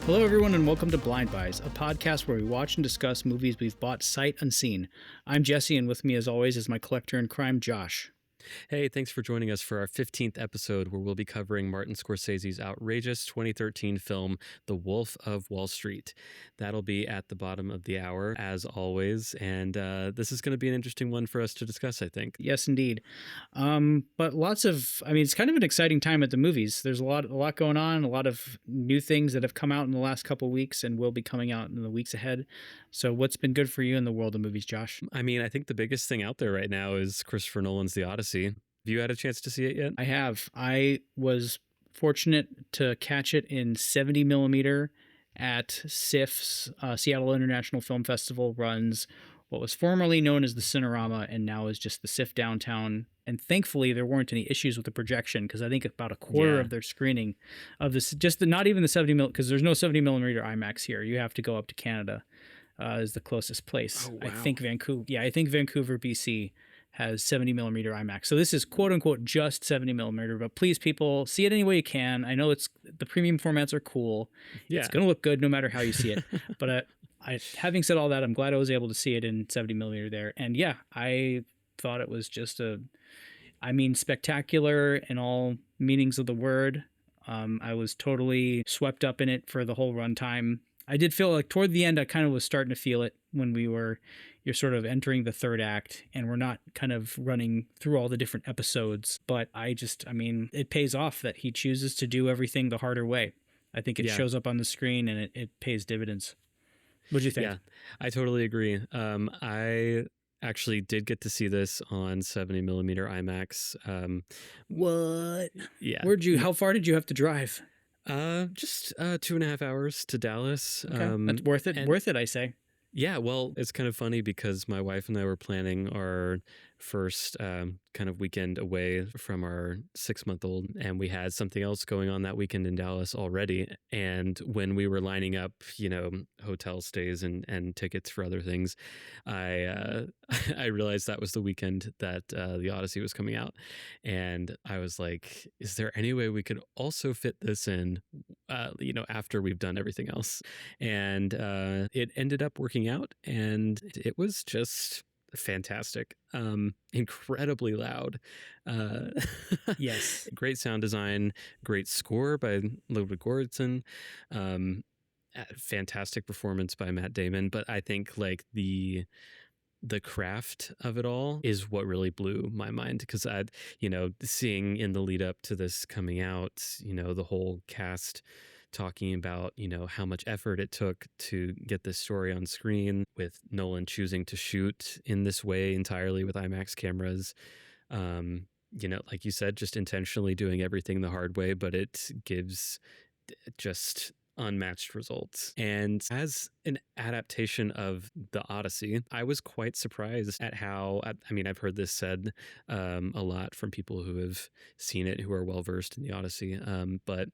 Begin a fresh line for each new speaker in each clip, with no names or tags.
Hello, everyone, and welcome to Blind Buys, a podcast where we watch and discuss movies we've bought sight unseen. I'm Jesse, and with me, as always, is my collector in crime, Josh.
Hey, thanks for joining us for our 15th episode, where we'll be covering Martin Scorsese's outrageous 2013 film, The Wolf of Wall Street. That'll be at the bottom of the hour, as always, and this is going to be an interesting one for us to discuss, I think.
Yes, indeed. But it's kind of an exciting time at the movies. There's a lot going on, a lot of new things that have come out in the last couple of weeks and will be coming out in the weeks ahead. So what's been good for you in the world of movies, Josh?
I mean, I think the biggest thing out there right now is Christopher Nolan's The Odyssey. Have you had a chance to see it yet?
I have. I was fortunate to catch it in 70 millimeter at SIFF's Seattle International Film Festival. Runs what was formerly known as the Cinerama and now is just the SIFF downtown. And thankfully, there weren't any issues with the projection, because I think about a quarter of their screening of this, not even the 70 mil, because there's no 70 millimeter IMAX here. You have to go up to Canada, is the closest place.
Oh, wow.
I think Vancouver, BC has 70 millimeter IMAX. So this is quote unquote just 70 millimeter, but please, people, see it any way you can. I know the premium formats are cool. Yeah. It's going to look good no matter how you see it. But having said all that, I'm glad I was able to see it in 70 millimeter there. And yeah, I thought it was just spectacular in all meanings of the word. I was totally swept up in it for the whole runtime. I did feel like toward the end, I kind of was starting to feel it when you're sort of entering the third act and we're not kind of running through all the different episodes. But it pays off that he chooses to do everything the harder way. I think it shows up on the screen and it pays dividends. What do you think?
Yeah, I totally agree. I actually did get to see this on 70 millimeter IMAX.
What?
Yeah.
How far did you have to drive?
Just 2.5 hours to Dallas.
Okay. That's worth it. Worth it, I say.
Yeah, well, it's kind of funny because my wife and I were planning our first kind of weekend away from our 6-month-old, and we had something else going on that weekend in Dallas already. And when we were lining up, hotel stays and tickets for other things, I I realized that was the weekend that the Odyssey was coming out, and I was like, "Is there any way we could also fit this in, after we've done everything else?" And it ended up working out, and it was just fantastic. Incredibly loud.
Yes.
Great sound design, great score by Ludwig Göransson. Fantastic performance by Matt Damon. But I think like the craft of it all is what really blew my mind, because seeing in the lead up to this coming out, the whole cast talking about, how much effort it took to get this story on screen, with Nolan choosing to shoot in this way entirely with IMAX cameras. Like you said, just intentionally doing everything the hard way, but it gives just unmatched results. And as an adaptation of the Odyssey, I was quite surprised at how, I've heard this said a lot from people who have seen it, who are well versed in the Odyssey, but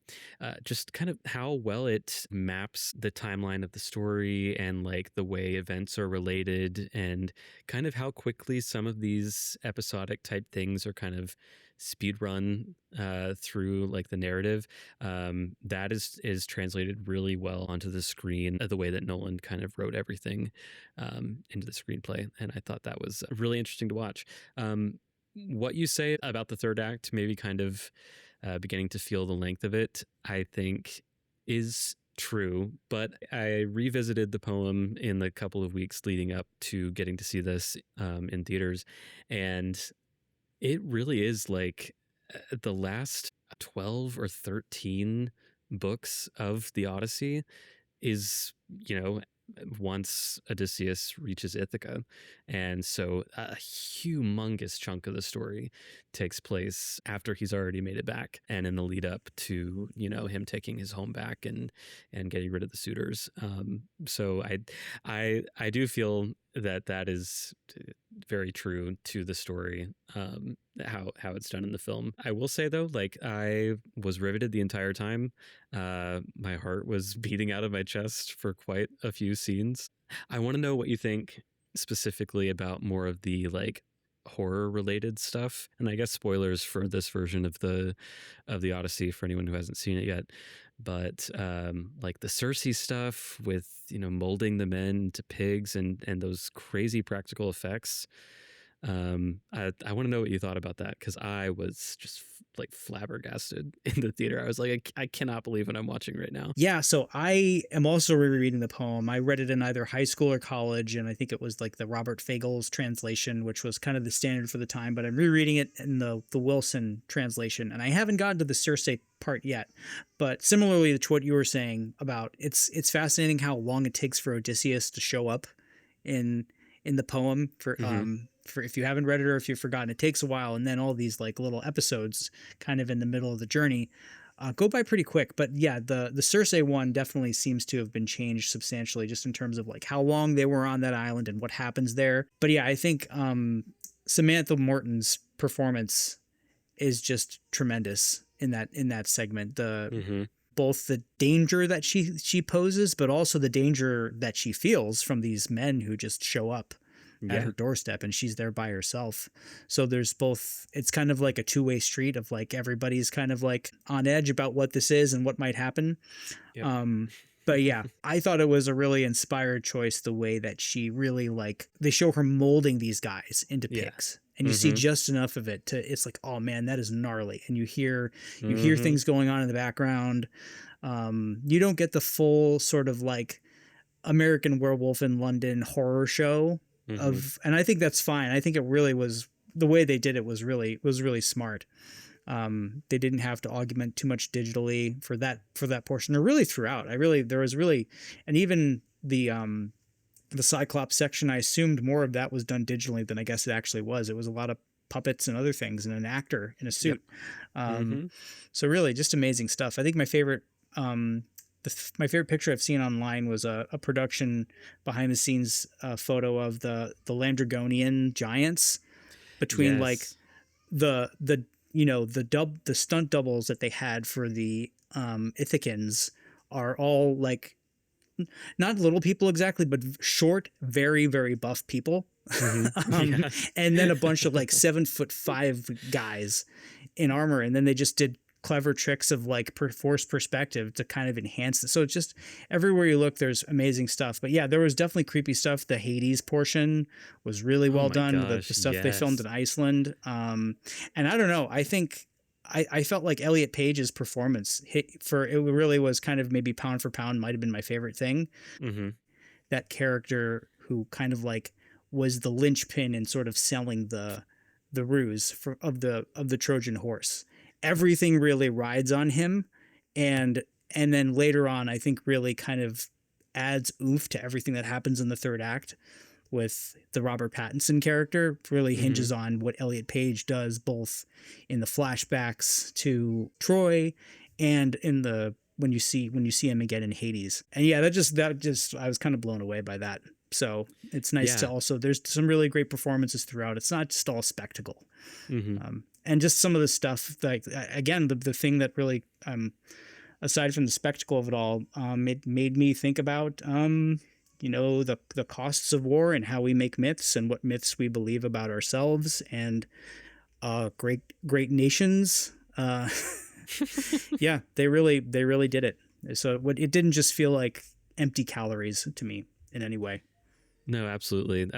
just kind of how well it maps the timeline of the story and like the way events are related, and kind of how quickly some of these episodic type things are kind of speed run through like the narrative. That is translated really well onto the screen, the way that Nolan kind of wrote everything into the screenplay, and I thought that was really interesting to watch. What you say about the third act, maybe kind of beginning to feel the length of it, I think is true, but I revisited the poem in the couple of weeks leading up to getting to see this in theaters, and it really is like the last 12 or 13 books of the Odyssey is, once Odysseus reaches Ithaca. And so a humongous chunk of the story takes place after he's already made it back, and in the lead up to, him taking his home back and getting rid of the suitors. So I do feel that is very true to the story, how it's done in the film. I will say though, like, I was riveted the entire time. My heart was beating out of my chest for quite a few scenes. I want to know what you think specifically about more of the like horror related stuff, and I guess spoilers for this version of the Odyssey for anyone who hasn't seen it yet. But like the Cersei stuff with, molding the men into pigs and those crazy practical effects. I want to know what you thought about that, because I was just like flabbergasted in the theater. I was like, I cannot believe what I'm watching right now.
Yeah, so I am also rereading the poem. I read it in either high school or college, and I think it was like the Robert Fagel's translation, which was kind of the standard for the time, but I'm rereading it in the Wilson translation, and I haven't gotten to the Cersei part yet. But similarly to what you were saying about, it's fascinating how long it takes for Odysseus to show up in the poem for if you haven't read it or if you've forgotten. It takes a while, and then all these like little episodes kind of in the middle of the journey go by pretty quick. But yeah, the Cersei one definitely seems to have been changed substantially, just in terms of like how long they were on that island and what happens there. But yeah, I think Samantha Morton's performance is just tremendous in that segment. Both the danger that she poses, but also the danger that she feels from these men who just show up at her doorstep, and she's there by herself. So there's both, it's kind of like a two-way street of like everybody's kind of like on edge about what this is and what might happen. Yep. But yeah, I thought it was a really inspired choice, the way that she really, like, they show her molding these guys into pigs. And you see just enough of it to, it's like, oh man, that is gnarly. And you hear things going on in the background. You don't get the full sort of like American Werewolf in London horror show of, and I think that's fine. I think it really was, the way they did it was really smart. They didn't have to augment too much digitally for that portion, or really throughout. There was really, and even the Cyclops section, I assumed more of that was done digitally than I guess it actually was. It was a lot of puppets and other things and an actor in a suit. So really just amazing stuff. I think my favorite, my favorite picture I've seen online was a production behind the scenes photo of the Landragonian giants between like the stunt doubles that they had for the Ithacans are all like not little people exactly, but short, very, very buff people. And then a bunch of like 7'5" guys in armor. And then they just did clever tricks of like forced perspective to kind of enhance it. So it's just everywhere you look, there's amazing stuff. But yeah, there was definitely creepy stuff. The Hades portion was really well done. The stuff they filmed in Iceland. And I don't know, I think I felt like Elliot Page's performance it really was kind of maybe pound for pound might have been my favorite thing. That character who kind of like was the linchpin in sort of selling the ruse of the Trojan horse. Everything really rides on him, and then later on, I think really kind of adds oomph to everything that happens in the third act with the Robert Pattinson character. It really hinges on what Elliot Page does, both in the flashbacks to Troy and in the when you see him again in Hades. And yeah, that just I was kind of blown away by that. So it's nice to also, there's some really great performances throughout. It's not just all spectacle. And just some of the stuff, like, again, the thing that really, aside from the spectacle of it all, it made me think about, the costs of war and how we make myths and what myths we believe about ourselves and great nations. Yeah, they really did it. So it didn't just feel like empty calories to me in any way.
No, absolutely.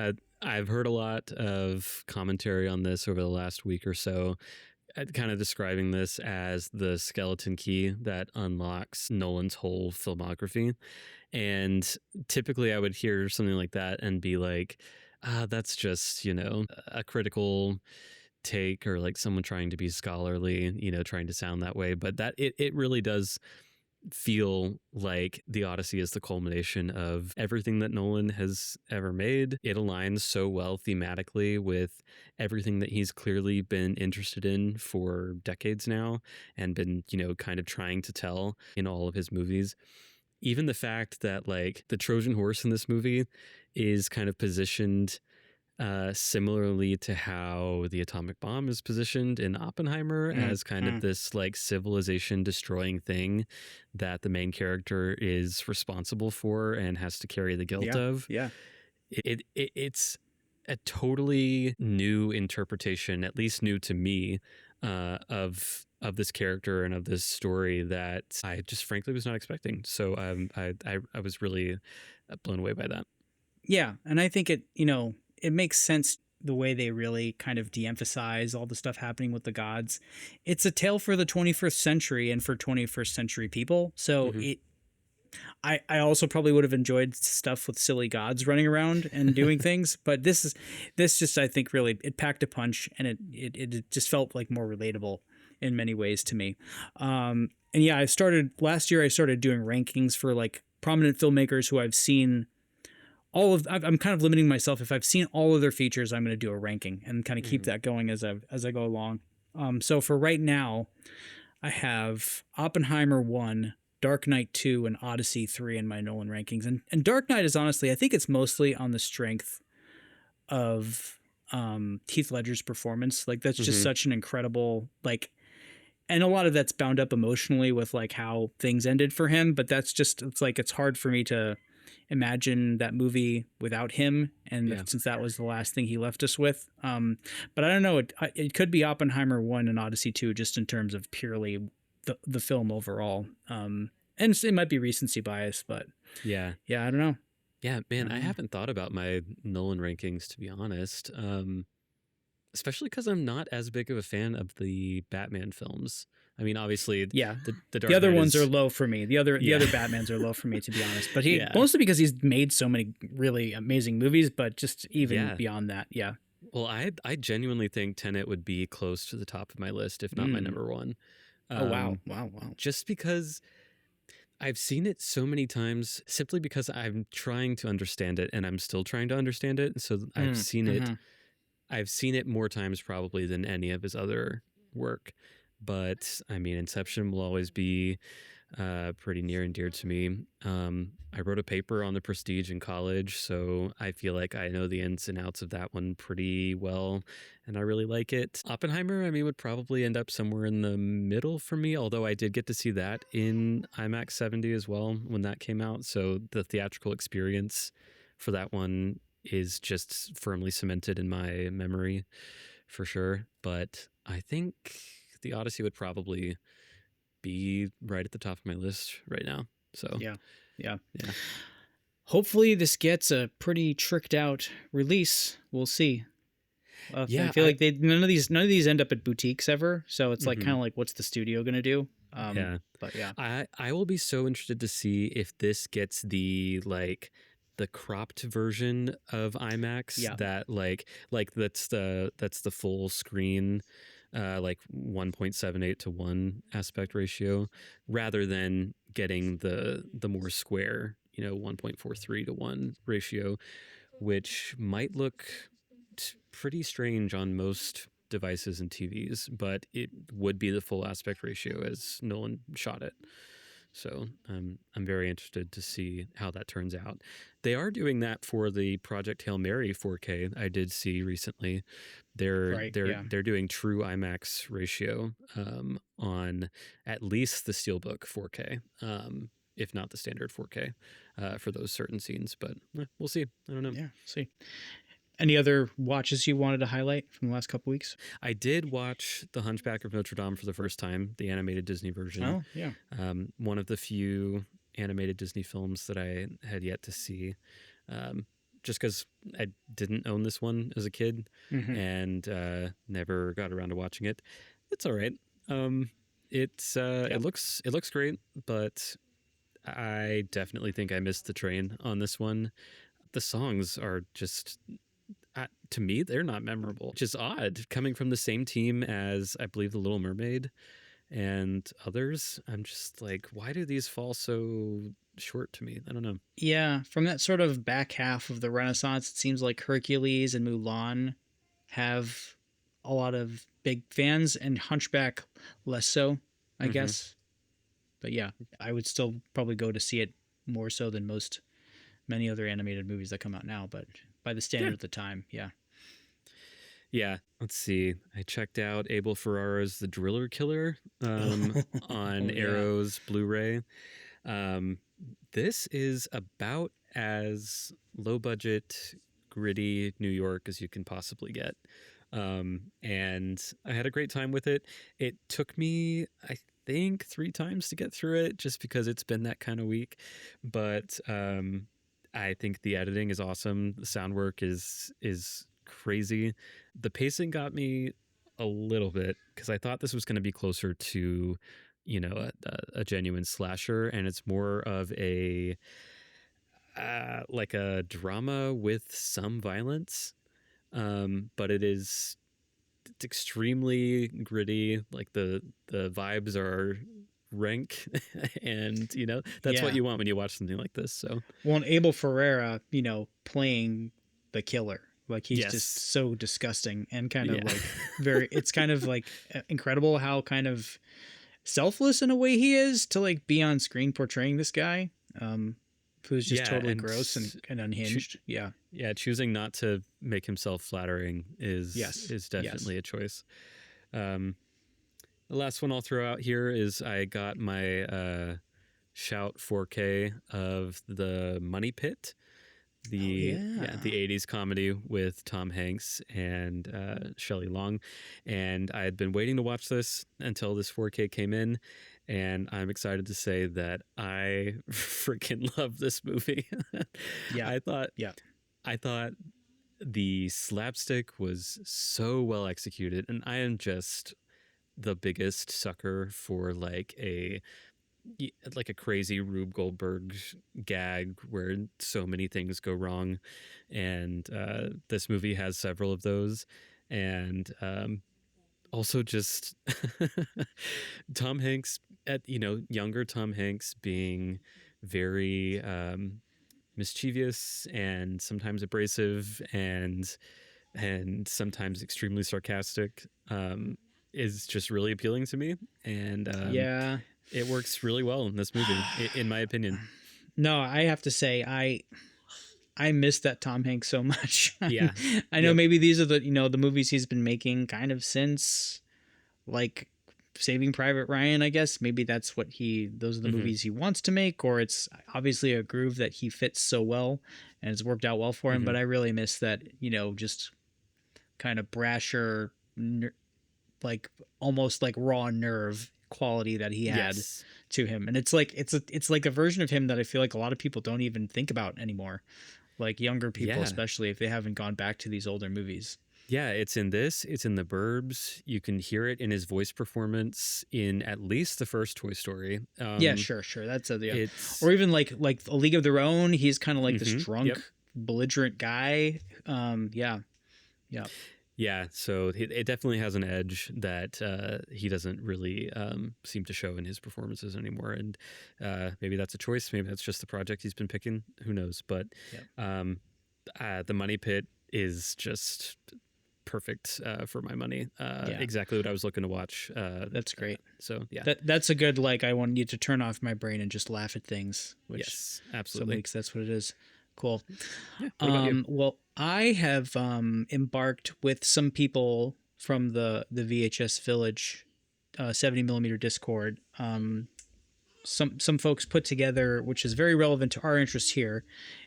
I've heard a lot of commentary on this over the last week or so, kind of describing this as the skeleton key that unlocks Nolan's whole filmography. And typically I would hear something like that and be like, that's just, a critical take, or like someone trying to be scholarly, trying to sound that way. But that it really does feel like the Odyssey is the culmination of everything that Nolan has ever made. It aligns so well thematically with everything that he's clearly been interested in for decades now and been, kind of trying to tell in all of his movies. Even the fact that like the Trojan horse in this movie is kind of positioned similarly to how the atomic bomb is positioned in Oppenheimer as kind of this like civilization destroying thing that the main character is responsible for and has to carry the guilt of. Yeah. It's a totally new interpretation, at least new to me, of this character and of this story that I just frankly was not expecting. So I was really blown away by that.
Yeah, and I think it makes sense the way they really kind of de-emphasize all the stuff happening with the gods. It's a tale for the 21st century and for 21st century people. So
Hmm.
I also probably would have enjoyed stuff with silly gods running around and doing things, but this just I think really it packed a punch, and it just felt like more relatable in many ways to me. And yeah, I started last year. I started doing rankings for like prominent filmmakers who I've seen I'm kind of limiting myself. If I've seen all of their features, I'm going to do a ranking and kind of keep
Hmm.
that going as I go along. So for right now, I have Oppenheimer 1, Dark Knight 2, and Odyssey 3 in my Nolan rankings. And Dark Knight is honestly, I think it's mostly on the strength of Heath Ledger's performance. Like that's just
Hmm.
such an incredible like, and a lot of that's bound up emotionally with like how things ended for him. But that's just it's like it's hard for me to imagine that movie without him, and
Yeah.
since that was the last thing he left us with. But I don't know, it could be Oppenheimer 1 and Odyssey 2 just in terms of purely the film overall. And it might be recency bias, but
Yeah.
yeah, I don't know.
Yeah,
I
man, I
don't know.
haven't thought about my Nolan rankings to be honest. Especially because I'm not as big of a fan of the Batman films. I mean, obviously,
Yeah,
the
the
Dark
other
Knight
ones are
is
low for me. The
yeah,
other Batmans are low for me, to be honest. But he
yeah,
mostly because he's made so many really amazing movies. But just even
yeah.
beyond that, yeah.
Well, I genuinely think Tenet would be close to the top of my list, if not my
Mm.
number one.
Oh wow,
Um,
wow, wow.
just because I've seen it so many times, simply because I'm trying to understand it, and I'm still trying to understand it. So
Mm. Mm-hmm.
I've seen it more times probably than any of his other work. But I mean, Inception will always be pretty near and dear to me. I wrote a paper on the Prestige in college, so I feel like I know the ins and outs of that one pretty well, and I really like it. Oppenheimer, I mean, would probably end up somewhere in the middle for me, although I did get to see that in IMAX 70 as well when that came out, so the theatrical experience for that one is just firmly cemented in my memory for sure. But I think the Odyssey would probably be right at the top of my list right now. So
Yeah, yeah.
yeah,
Hopefully, this gets a pretty tricked out release. We'll see. I
yeah,
feel like they none of these end up at boutiques ever, so it's like kind
mhm,
of like what's the studio gonna do?
yeah.
But yeah,
I will be so interested to see if this gets the cropped version of IMAX
yeah,
that that's the full screen, like 1.78 to 1 aspect ratio, rather than getting the more square, 1.43 to 1 ratio, which might look pretty strange on most devices and TVs, but it would be the full aspect ratio as Nolan shot it. So I'm very interested to see how that turns out. They are doing that for the Project Hail Mary 4K I did see recently. They're
right,
they're
yeah,
they're doing true IMAX ratio on at least the Steelbook 4K, if not the standard 4K, for those certain scenes. But we'll see. I don't know.
yeah. See, any other watches you wanted to highlight from the last couple weeks?
I did watch The Hunchback of Notre Dame for the first time, the animated Disney version.
Oh yeah,
One of the few animated Disney films that I had yet to see, um, just because I didn't own this one as a kid
mm-hmm.
and never got around to watching it. It's all right. Um,
Yep.
it looks great, but I definitely think I missed the train on this one. The songs are just to me they're not memorable, which is odd coming from the same team as I believe The Little Mermaid and others. I'm just like, why do these fall so short to me? I don't know.
Yeah, from that sort of back half of the Renaissance, it seems like Hercules and Mulan have a lot of big fans, and Hunchback less so, I
Mm-hmm.
guess. But yeah, I would still probably go to see it more so than many other animated movies that come out now. But by the
Yeah.
standard of the time, yeah.
Yeah. Let's see. I checked out Abel Ferrara's The Driller Killer on
Oh yeah,
Arrow's Blu-ray. Um, this is about as low budget, gritty New York as you can possibly get. And I had a great time with it. It took me, I think, 3 times to get through it, just because it's been that kind of week. But I think the editing is awesome. The sound work is crazy. The pacing got me a little bit, because I thought this was going to be closer to, a genuine slasher, and it's more of a like a drama with some violence. But it's extremely gritty. Like the vibes are rank, and that's what
Yeah.
you want when you watch something like this. So
Well, and Abel Ferreira, playing the killer, like he's just
yes,
so disgusting and kind of
yeah,
like very. It's kind of like incredible how kind of selfless in a way he is to like be on screen portraying this guy, who's just
yeah,
totally
and
gross and unhinged. Yeah.
yeah, choosing not to make himself flattering
Yes.
is
Yes.
definitely a choice. Um, the last one I'll throw out here is I got my Shout 4K of the Money Pit,
Oh
the
yeah.
80s comedy with Tom Hanks and Shelley Long. And I had been waiting to watch this until this 4K came in, and I'm excited to say that I freaking love this movie.
Yeah.
I thought
Yeah.
I thought the slapstick was so well executed, and I am just the biggest sucker for like a crazy Rube Goldberg gag where so many things go wrong, and this movie has several of those, and also just Tom Hanks younger Tom Hanks being very mischievous and sometimes abrasive and sometimes extremely sarcastic, is just really appealing to me, and
Yeah.
it works really well in this movie, in my opinion.
No, I have to say I miss that Tom Hanks so much.
Yeah.
I know
Yep.
maybe these are the movies he's been making kind of since like Saving Private Ryan, I guess. Maybe those are the
Mm-hmm.
movies he wants to make, or it's obviously a groove that he fits so well and it's worked out well for him.
Mm-hmm.
But I really miss that, just kind of brasher, like almost like raw nerve quality that he had
Yes.
to him. And it's like a version of him that I feel like a lot of people don't even think about anymore. Like younger people,
Yeah.
especially if they haven't gone back to these older movies.
Yeah, it's in this. It's in The Burbs. You can hear it in his voice performance in at least the first Toy Story.
Yeah, sure. That's yeah.
It's
Or even like A League of Their Own. He's kind of like this
mm-hmm.
drunk,
Yep.
belligerent guy. Yeah, yeah,
Yeah, so it definitely has an edge that he doesn't really seem to show in his performances anymore, and maybe that's a choice. Maybe that's just the project he's been picking. Who knows? But
yeah,
um, the Money Pit is just perfect for my money.
yeah.
Exactly what I was looking to watch.
That's great.
So yeah,
That's a good like. I want you to turn off my brain and just laugh at things, which
yes,
some
absolutely.
weeks that's what it is. Cool.
Yeah. What about you?
Well, I have embarked with some people from the VHS Village 70 millimeter Discord. Some folks put together, which is very relevant to our interest here,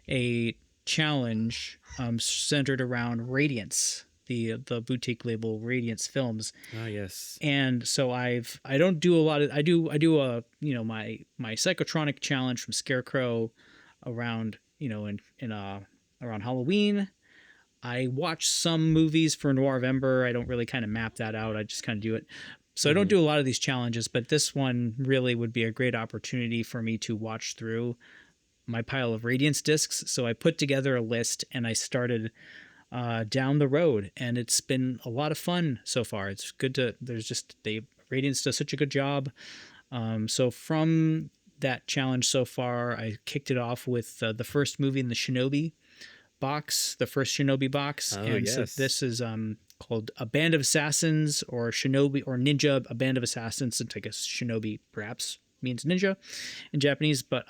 a challenge centered around Radiance, the boutique label Radiance Films.
Ah, yes.
And so I don't do a lot of I do a my psychotronic challenge from Scarecrow around in around Halloween. I watch some movies for Noirvember. I don't really kind of map that out. I just kind of do it. So I don't
Mm-hmm.
do a lot of these challenges, but this one really would be a great opportunity for me to watch through my pile of Radiance discs. So I put together a list and I started down the road, and it's been a lot of fun so far. It's good to Radiance does such a good job. So from that challenge so far, I kicked it off with the first movie in the Shinobi box, the first Shinobi box,
Oh,
and so
yes.
this is called A Band of Assassins, or Shinobi or Ninja, A Band of Assassins. I guess Shinobi perhaps means ninja in Japanese, but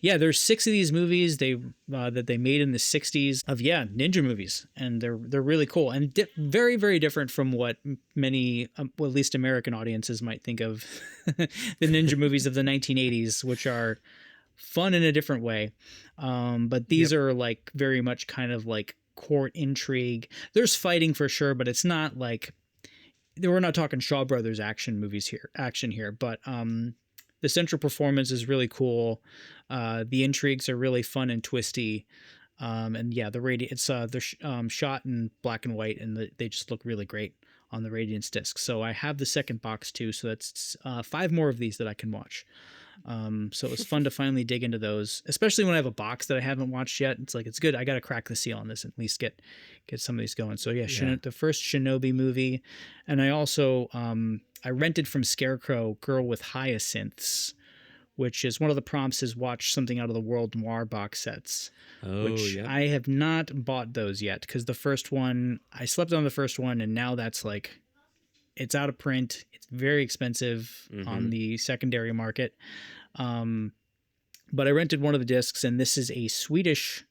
yeah, there's 6 of these movies that they made in the 60s of ninja movies, and they're really cool and very very different from what many well, at least American audiences might think of the ninja movies of the 1980s, which are fun in a different way. But these
Yep.
are like very much kind of like court intrigue. There's fighting for sure, but it's not like, we're not talking Shaw Brothers action here, but the central performance is really cool. The intrigues are really fun and twisty. And yeah, they're shot in black and white, and they just look really great on the Radiance disc. So I have the second box too. So that's 5 more of these that I can watch. So it was fun to finally dig into those, especially when I have a box that I haven't watched yet. It's like, it's good. I got to crack the seal on this and at least get some of these going. So yeah, the first Shinobi movie. And I also, I rented from Scarecrow Girl with Hyacinths, which is one of the prompts is watch something out of the World Noir box sets, which I have not bought those yet. Cause the first one, I slept on the first one, and now that's like, it's out of print. It's very expensive on the secondary market. But I rented one of the discs, and this is a Swedish.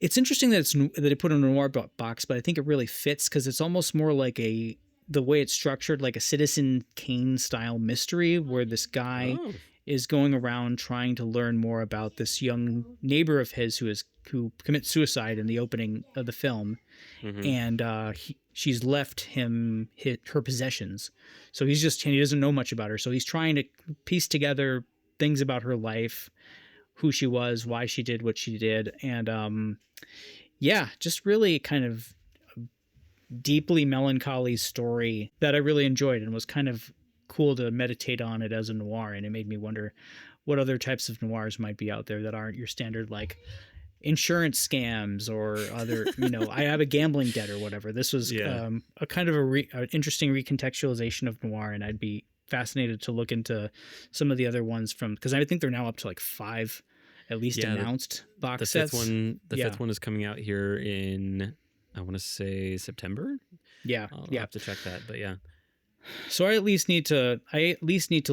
It's interesting that they put a noir box, but I think it really fits because it's almost more like the way it's structured, like a Citizen Kane style mystery, where this guy is going around trying to learn more about this young neighbor of his who commits suicide in the opening of the film, and she's left him her possessions. So he doesn't know much about her. So he's trying to piece together things about her life, who she was, why she did what she did, and just really kind of deeply melancholy story that I really enjoyed and was kind of cool to meditate on it as a noir. And it made me wonder what other types of noirs might be out there that aren't your standard like insurance scams or other, I have a gambling debt or whatever. This was a kind of an interesting recontextualization of noir, and I'd be fascinated to look into some of the other ones because I think they're now up to like 5 at least announced box sets.
The fifth one is coming out here in, I want to say September. I'll have to check that, but yeah.
So I at least need to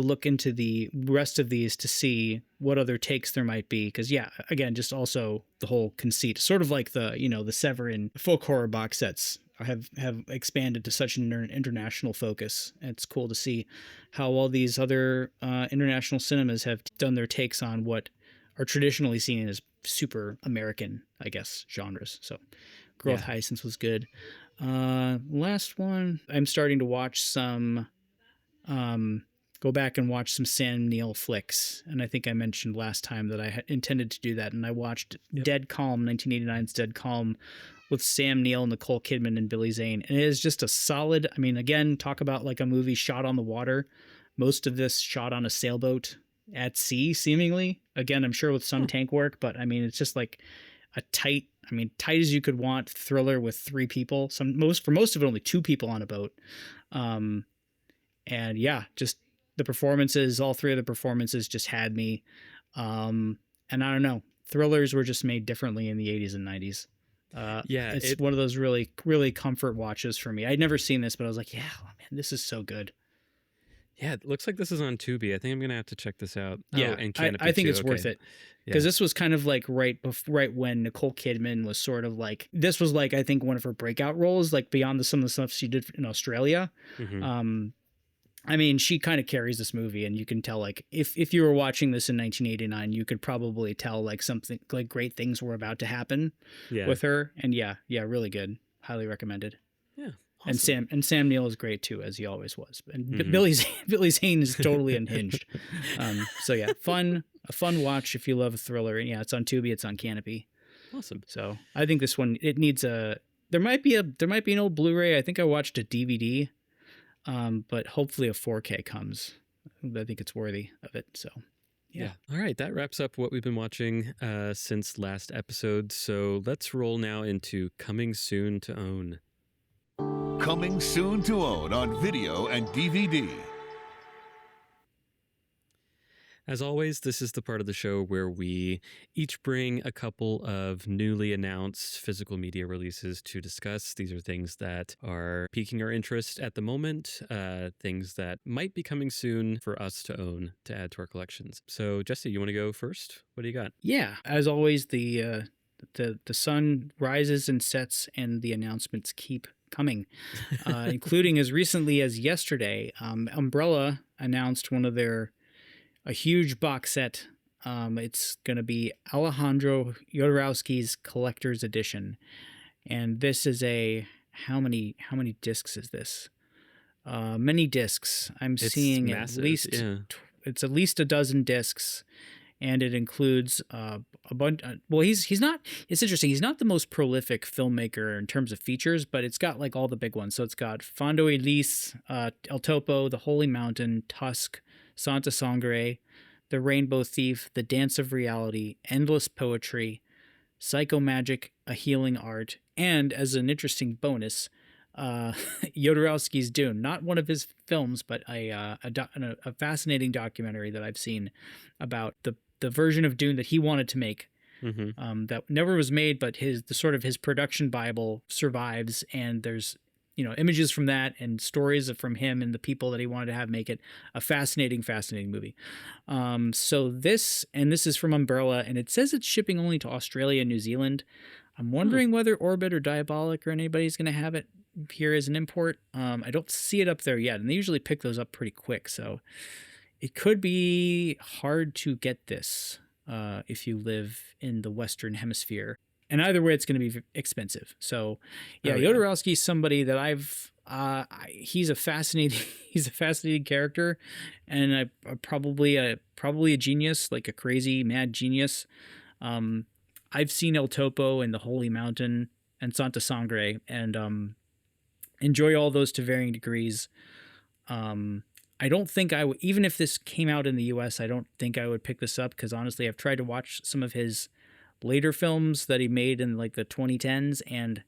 look into the rest of these to see what other takes there might be. Because again, just also the whole conceit, sort of like the Severin folk horror box sets have expanded to such an international focus. It's cool to see how all these other international cinemas have done their takes on what are traditionally seen as super American, I guess, genres. So Girl with Hyacinths was good. Last one, I'm starting to watch some, go back and watch some Sam Neill flicks. And I think I mentioned last time that I had intended to do that. And I watched Dead Calm, 1989's Dead Calm, with Sam Neill, Nicole Kidman, and Billy Zane. And it is just a solid, again, talk about like a movie shot on the water. Most of this shot on a sailboat at sea, seemingly. Again, I'm sure with some tank work, but it's just like a tight as you could want thriller with 3 people. For most of it, only 2 people on a boat. And just the performances, all 3 of the performances just had me. And I don't know, thrillers were just made differently in the 80s and 90s. It's one of those really, really comfort watches for me. I'd never seen this, but I was like, this is so good.
Yeah, it looks like this is on Tubi. I think I'm going to have to check this out.
Yeah,
and Canopy
I think
too.
it's worth it. Because this was kind of like right when Nicole Kidman was sort of like, this was like, I think one of her breakout roles, like beyond some of the stuff she did in Australia. She kind of carries this movie, and you can tell like if you were watching this in 1989, you could probably tell like something like great things were about to happen with her. And really good. Highly recommended. Yeah. Awesome. And Sam Neill is great too, as he always was. And Billy Zane is totally unhinged. A fun watch if you love a thriller. And it's on Tubi, it's on Canopy.
Awesome.
So I think this one, it needs there might be an old Blu-ray. I think I watched a DVD, but hopefully a 4K comes. I think it's worthy of it. So. Yeah.
All right. That wraps up what we've been watching since last episode. So let's roll now into Coming Soon to Own.
Coming soon to own on video and DVD.
As always, this is the part of the show where we each bring a couple of newly announced physical media releases to discuss. These are things that are piquing our interest at the moment, things that might be coming soon for us to own, to add to our collections. So, Jesse, you want to go first? What do you got?
Yeah, as always, the sun rises and sets, and the announcements keep coming, including as recently as yesterday. Umbrella announced a huge box set. It's going to be Alejandro Jodorowsky's collector's edition. And this is a how many discs is this? Many discs. I'm
It's
seeing
massive,
at least
yeah.
it's at least a dozen discs, and it includes a bunch. Well, he's not. It's interesting. He's not the most prolific filmmaker in terms of features, but it's got like all the big ones. So it's got Fondo Elise, El Topo, The Holy Mountain, Tusk, Santa Sangre, The Rainbow Thief, The Dance of Reality, Endless Poetry, Psycho Magic, A Healing Art, and as an interesting bonus, Jodorowsky's Dune. Not one of his films, but a fascinating documentary that I've seen about the version of Dune that he wanted to make.
Mm-hmm.
That never was made, but his production Bible survives, and there's images from that and stories from him and the people that he wanted to have make it a fascinating movie. So this is from Umbrella, and it says it's shipping only to Australia and New Zealand. I'm wondering whether Orbit or Diabolic or anybody's going to have it here as an import. I don't see it up there yet, and they usually pick those up pretty quick, so it could be hard to get this if you live in the Western Hemisphere. And either way, it's going to be expensive. So, yeah, Jodorowsky's somebody that he's a fascinating character, and probably a genius, like a crazy mad genius. I've seen El Topo and The Holy Mountain and Santa Sangre, and enjoy all those to varying degrees. I don't think I would, even if this came out in the US, I don't think I would pick this up, because honestly, I've tried to watch some of his later films that he made in like the 2010s, and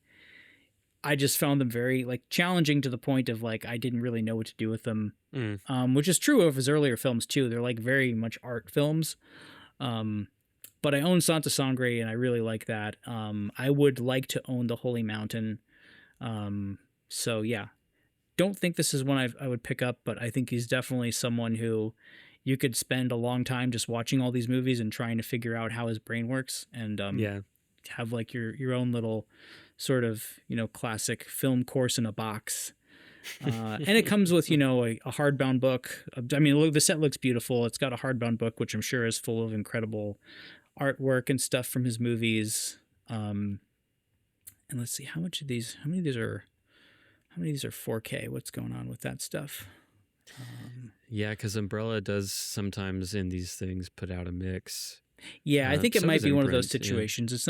I just found them very like challenging, to the point of like I didn't really know what to do with them. Which is true of his earlier films too. They're like very much art films. But I own Santa Sangre, and I really like that. I would like to own The Holy Mountain. So yeah, don't think this is one I would pick up, but I think he's definitely someone who you could spend a long time just watching all these movies and trying to figure out how his brain works, and have like your own little sort of classic film course in a box. And it comes with a hardbound book. I mean, look, the set looks beautiful. It's got a hardbound book, which I'm sure is full of incredible artwork and stuff from his movies. And let's see, how many of these are 4K? What's going on with that stuff?
Yeah, because Umbrella does sometimes in these things put out a mix.
Yeah, I think it
so
might
does
be one of
Imprint,
those situations. It's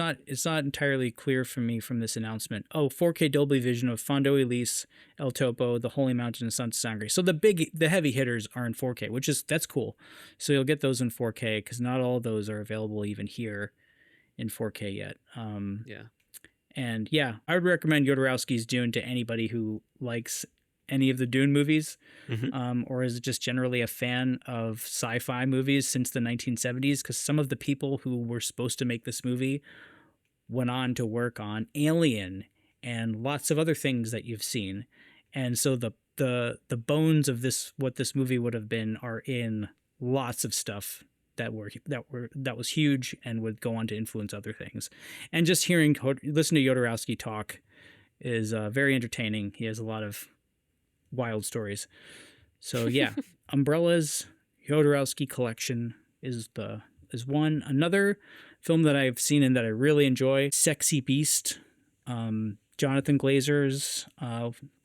not entirely clear for me from this announcement. 4K Dolby Vision of Fondo Elise, El Topo, The Holy Mountain, and Santa Sangre. So the heavy hitters are in 4K, that's cool. So you'll get those in 4K, because not all of those are available even here in 4K yet. And yeah, I would recommend Jodorowsky's Dune to anybody who likes any of the Dune movies, or is just generally a fan of sci-fi movies since the 1970s, because some of the people who were supposed to make this movie went on to work on Alien and lots of other things that you've seen. And so the bones of what this movie would have been are in lots of stuff that was huge and would go on to influence other things. And just listen to Jodorowsky talk is very entertaining. He has a lot of wild stories. So yeah, Umbrella's Jodorowsky collection is one. Another film that I've seen and that I really enjoy, Sexy Beast. Jonathan Glazer's.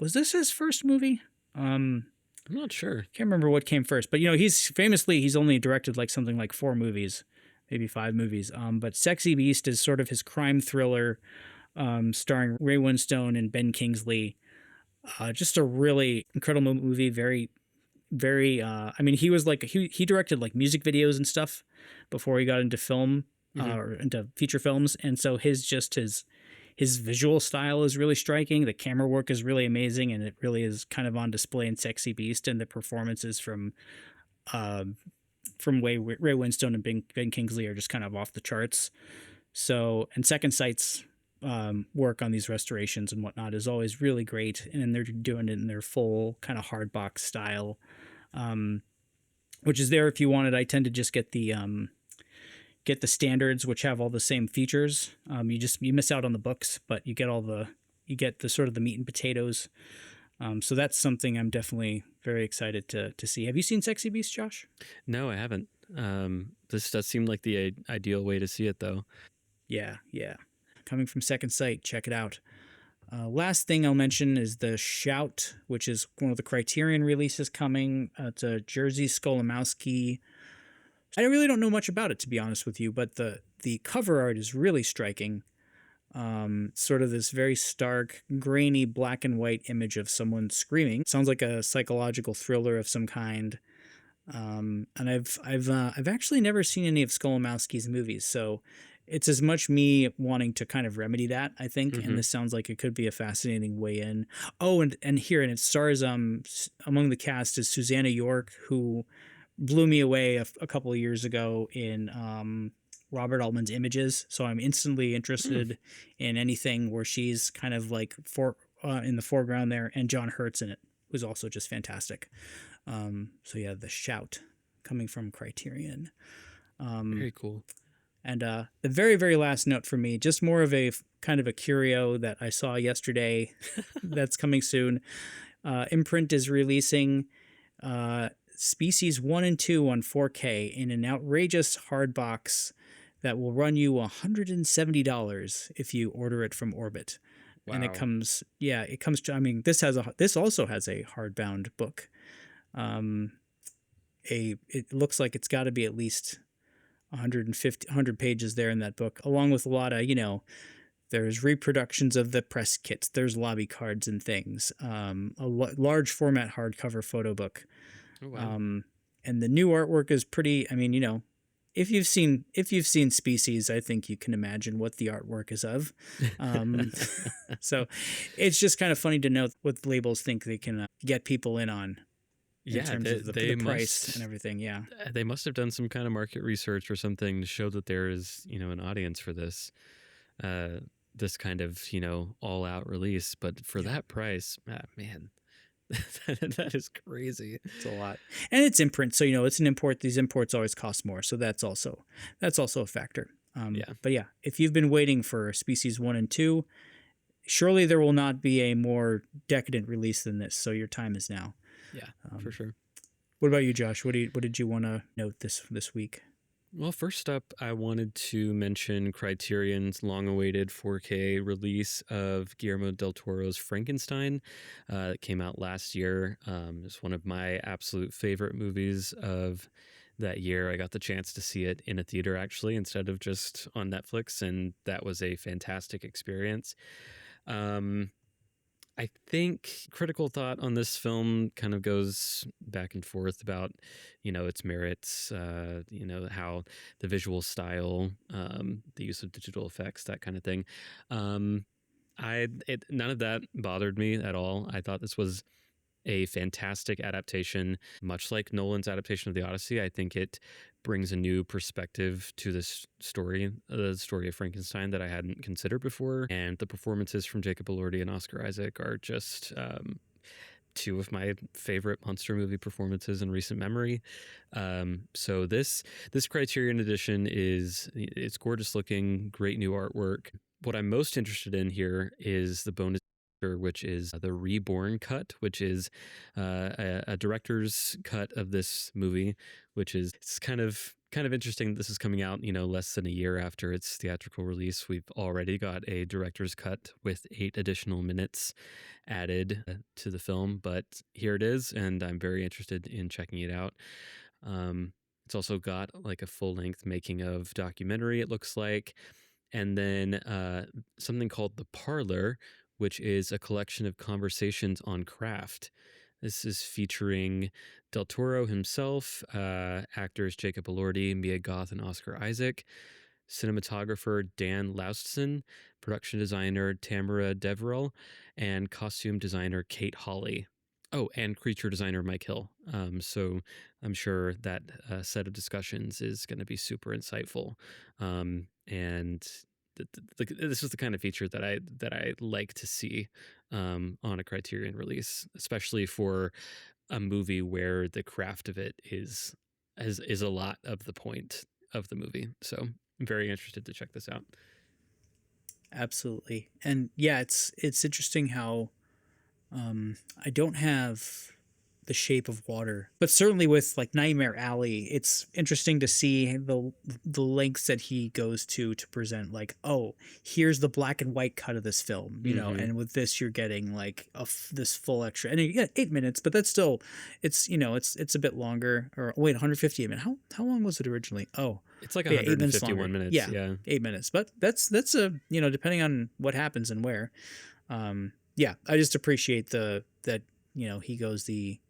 Was this his first movie?
I'm not sure.
Can't remember what came first, but he's only directed like something like 4 movies, maybe 5 movies. But Sexy Beast is sort of his crime thriller, starring Ray Winstone and Ben Kingsley. Just a really incredible movie. Very, very. I mean, he was like he directed like music videos and stuff before he got into film or into feature films, and so his visual style is really striking. The camera work is really amazing, and it really is kind of on display in Sexy Beast. And the performances from Ray Winstone and Ben Kingsley are just kind of off the charts. So, and Second Sight's work on these restorations and whatnot is always really great, and they're doing it in their full kind of hard box style, which is there if you want it. I tend to just get the standards, which have all the same features. You miss out on the books, but you get the sort of the meat and potatoes. So that's something I'm definitely very excited to see. Have you seen Sexy Beast, Josh?
No, I haven't. This does seem like the ideal way to see it, though.
Yeah. coming from Second Sight. Check it out. Last thing I'll mention is The Shout, which is one of the Criterion releases coming. It's a Jerzy Skolimowski. I really don't know much about it, to be honest with you, but the cover art is really striking. Sort of this very stark, grainy black and white image of someone screaming. Sounds like a psychological thriller of some kind. And I've actually never seen any of Skolimowski's movies, so it's as much me wanting to kind of remedy that, I think.
Mm-hmm.
And this sounds like it could be a fascinating way in. Oh, and it stars among the cast is Susanna York, who blew me away a couple of years ago in Robert Altman's Images. So I'm instantly interested in anything where she's kind of like in the foreground there, and John Hurt's in it, who's also just fantastic. So yeah, The Shout, coming from Criterion.
Very cool.
And the very, very last note for me, just more of a kind of a curio that I saw yesterday that's coming soon. Imprint is releasing Species 1 and 2 on 4K in an outrageous hardbox that will run you $170 if you order it from Orbit.
Wow.
And it comes to, I mean, this also has a hardbound book. It looks like it's got to be at least 100 pages there in that book, along with a lot of, there's reproductions of the press kits, there's lobby cards and things, a large format hardcover photo book.
Oh, wow.
And the new artwork is pretty, I mean, if you've seen Species, I think you can imagine what the artwork is of. So it's just kind of funny to know what labels think they can get people in on. In terms of the price and everything, yeah.
They must have done some kind of market research or something to show that there is, an audience for this, this kind of, all-out release. But for that price, man, that is crazy.
It's a lot, and it's imprint, so it's an import. These imports always cost more, so that's also a factor. But yeah, if you've been waiting for Species 1 and 2, surely there will not be a more decadent release than this. So your time is now.
Yeah, for sure.
What about you, Josh? What did you want to note this week?
Well, first up, I wanted to mention Criterion's long-awaited 4K release of Guillermo del Toro's Frankenstein. It came out last year. It's one of my absolute favorite movies of that year. I got the chance to see it in a theater, actually, instead of just on Netflix, and that was a fantastic experience. I think critical thought on this film kind of goes back and forth about, its merits, how the visual style, the use of digital effects, that kind of thing. None of that bothered me at all. I thought this was a fantastic adaptation, much like Nolan's adaptation of the Odyssey. I think it brings a new perspective to this story, the story of Frankenstein, that I hadn't considered before. And the performances from Jacob Elordi and Oscar Isaac are just two of my favorite monster movie performances in recent memory. So this Criterion edition it's gorgeous looking, great new artwork. What I'm most interested in here is the bonus, which is the Reborn cut, which is a director's cut of this movie, which is it's kind of interesting. This is coming out, less than a year after its theatrical release. We've already got a director's cut with 8 additional minutes added to the film, but here it is, and I'm very interested in checking it out. It's also got like a full-length making of documentary, it looks like, and then something called The Parlor, which is a collection of conversations on craft. This is featuring Del Toro himself, actors Jacob Elordi, Mia Goth, and Oscar Isaac, cinematographer Dan Laustsen, production designer Tamara Deverell, and costume designer Kate Hawley. Oh, and creature designer Mike Hill. So I'm sure that set of discussions is going to be super insightful. And this is the kind of feature that I like to see on a Criterion release, especially for a movie where the craft of it is a lot of the point of the movie. So I'm very interested to check this out.
Absolutely. And yeah, it's interesting how I don't have The Shape of Water. But certainly with like Nightmare Alley, it's interesting to see the lengths that he goes to present like, oh, here's the black and white cut of this film, you know, and with this you're getting like this full extra, and you get 8 minutes, but that's still, it's, you know, it's a bit longer. Or wait, 158 minutes. How long was it originally? Oh,
it's like
yeah,
151 minutes. Yeah.
8 minutes. But that's a, you know, depending on what happens and where. Yeah, I just appreciate that, you know, he goes the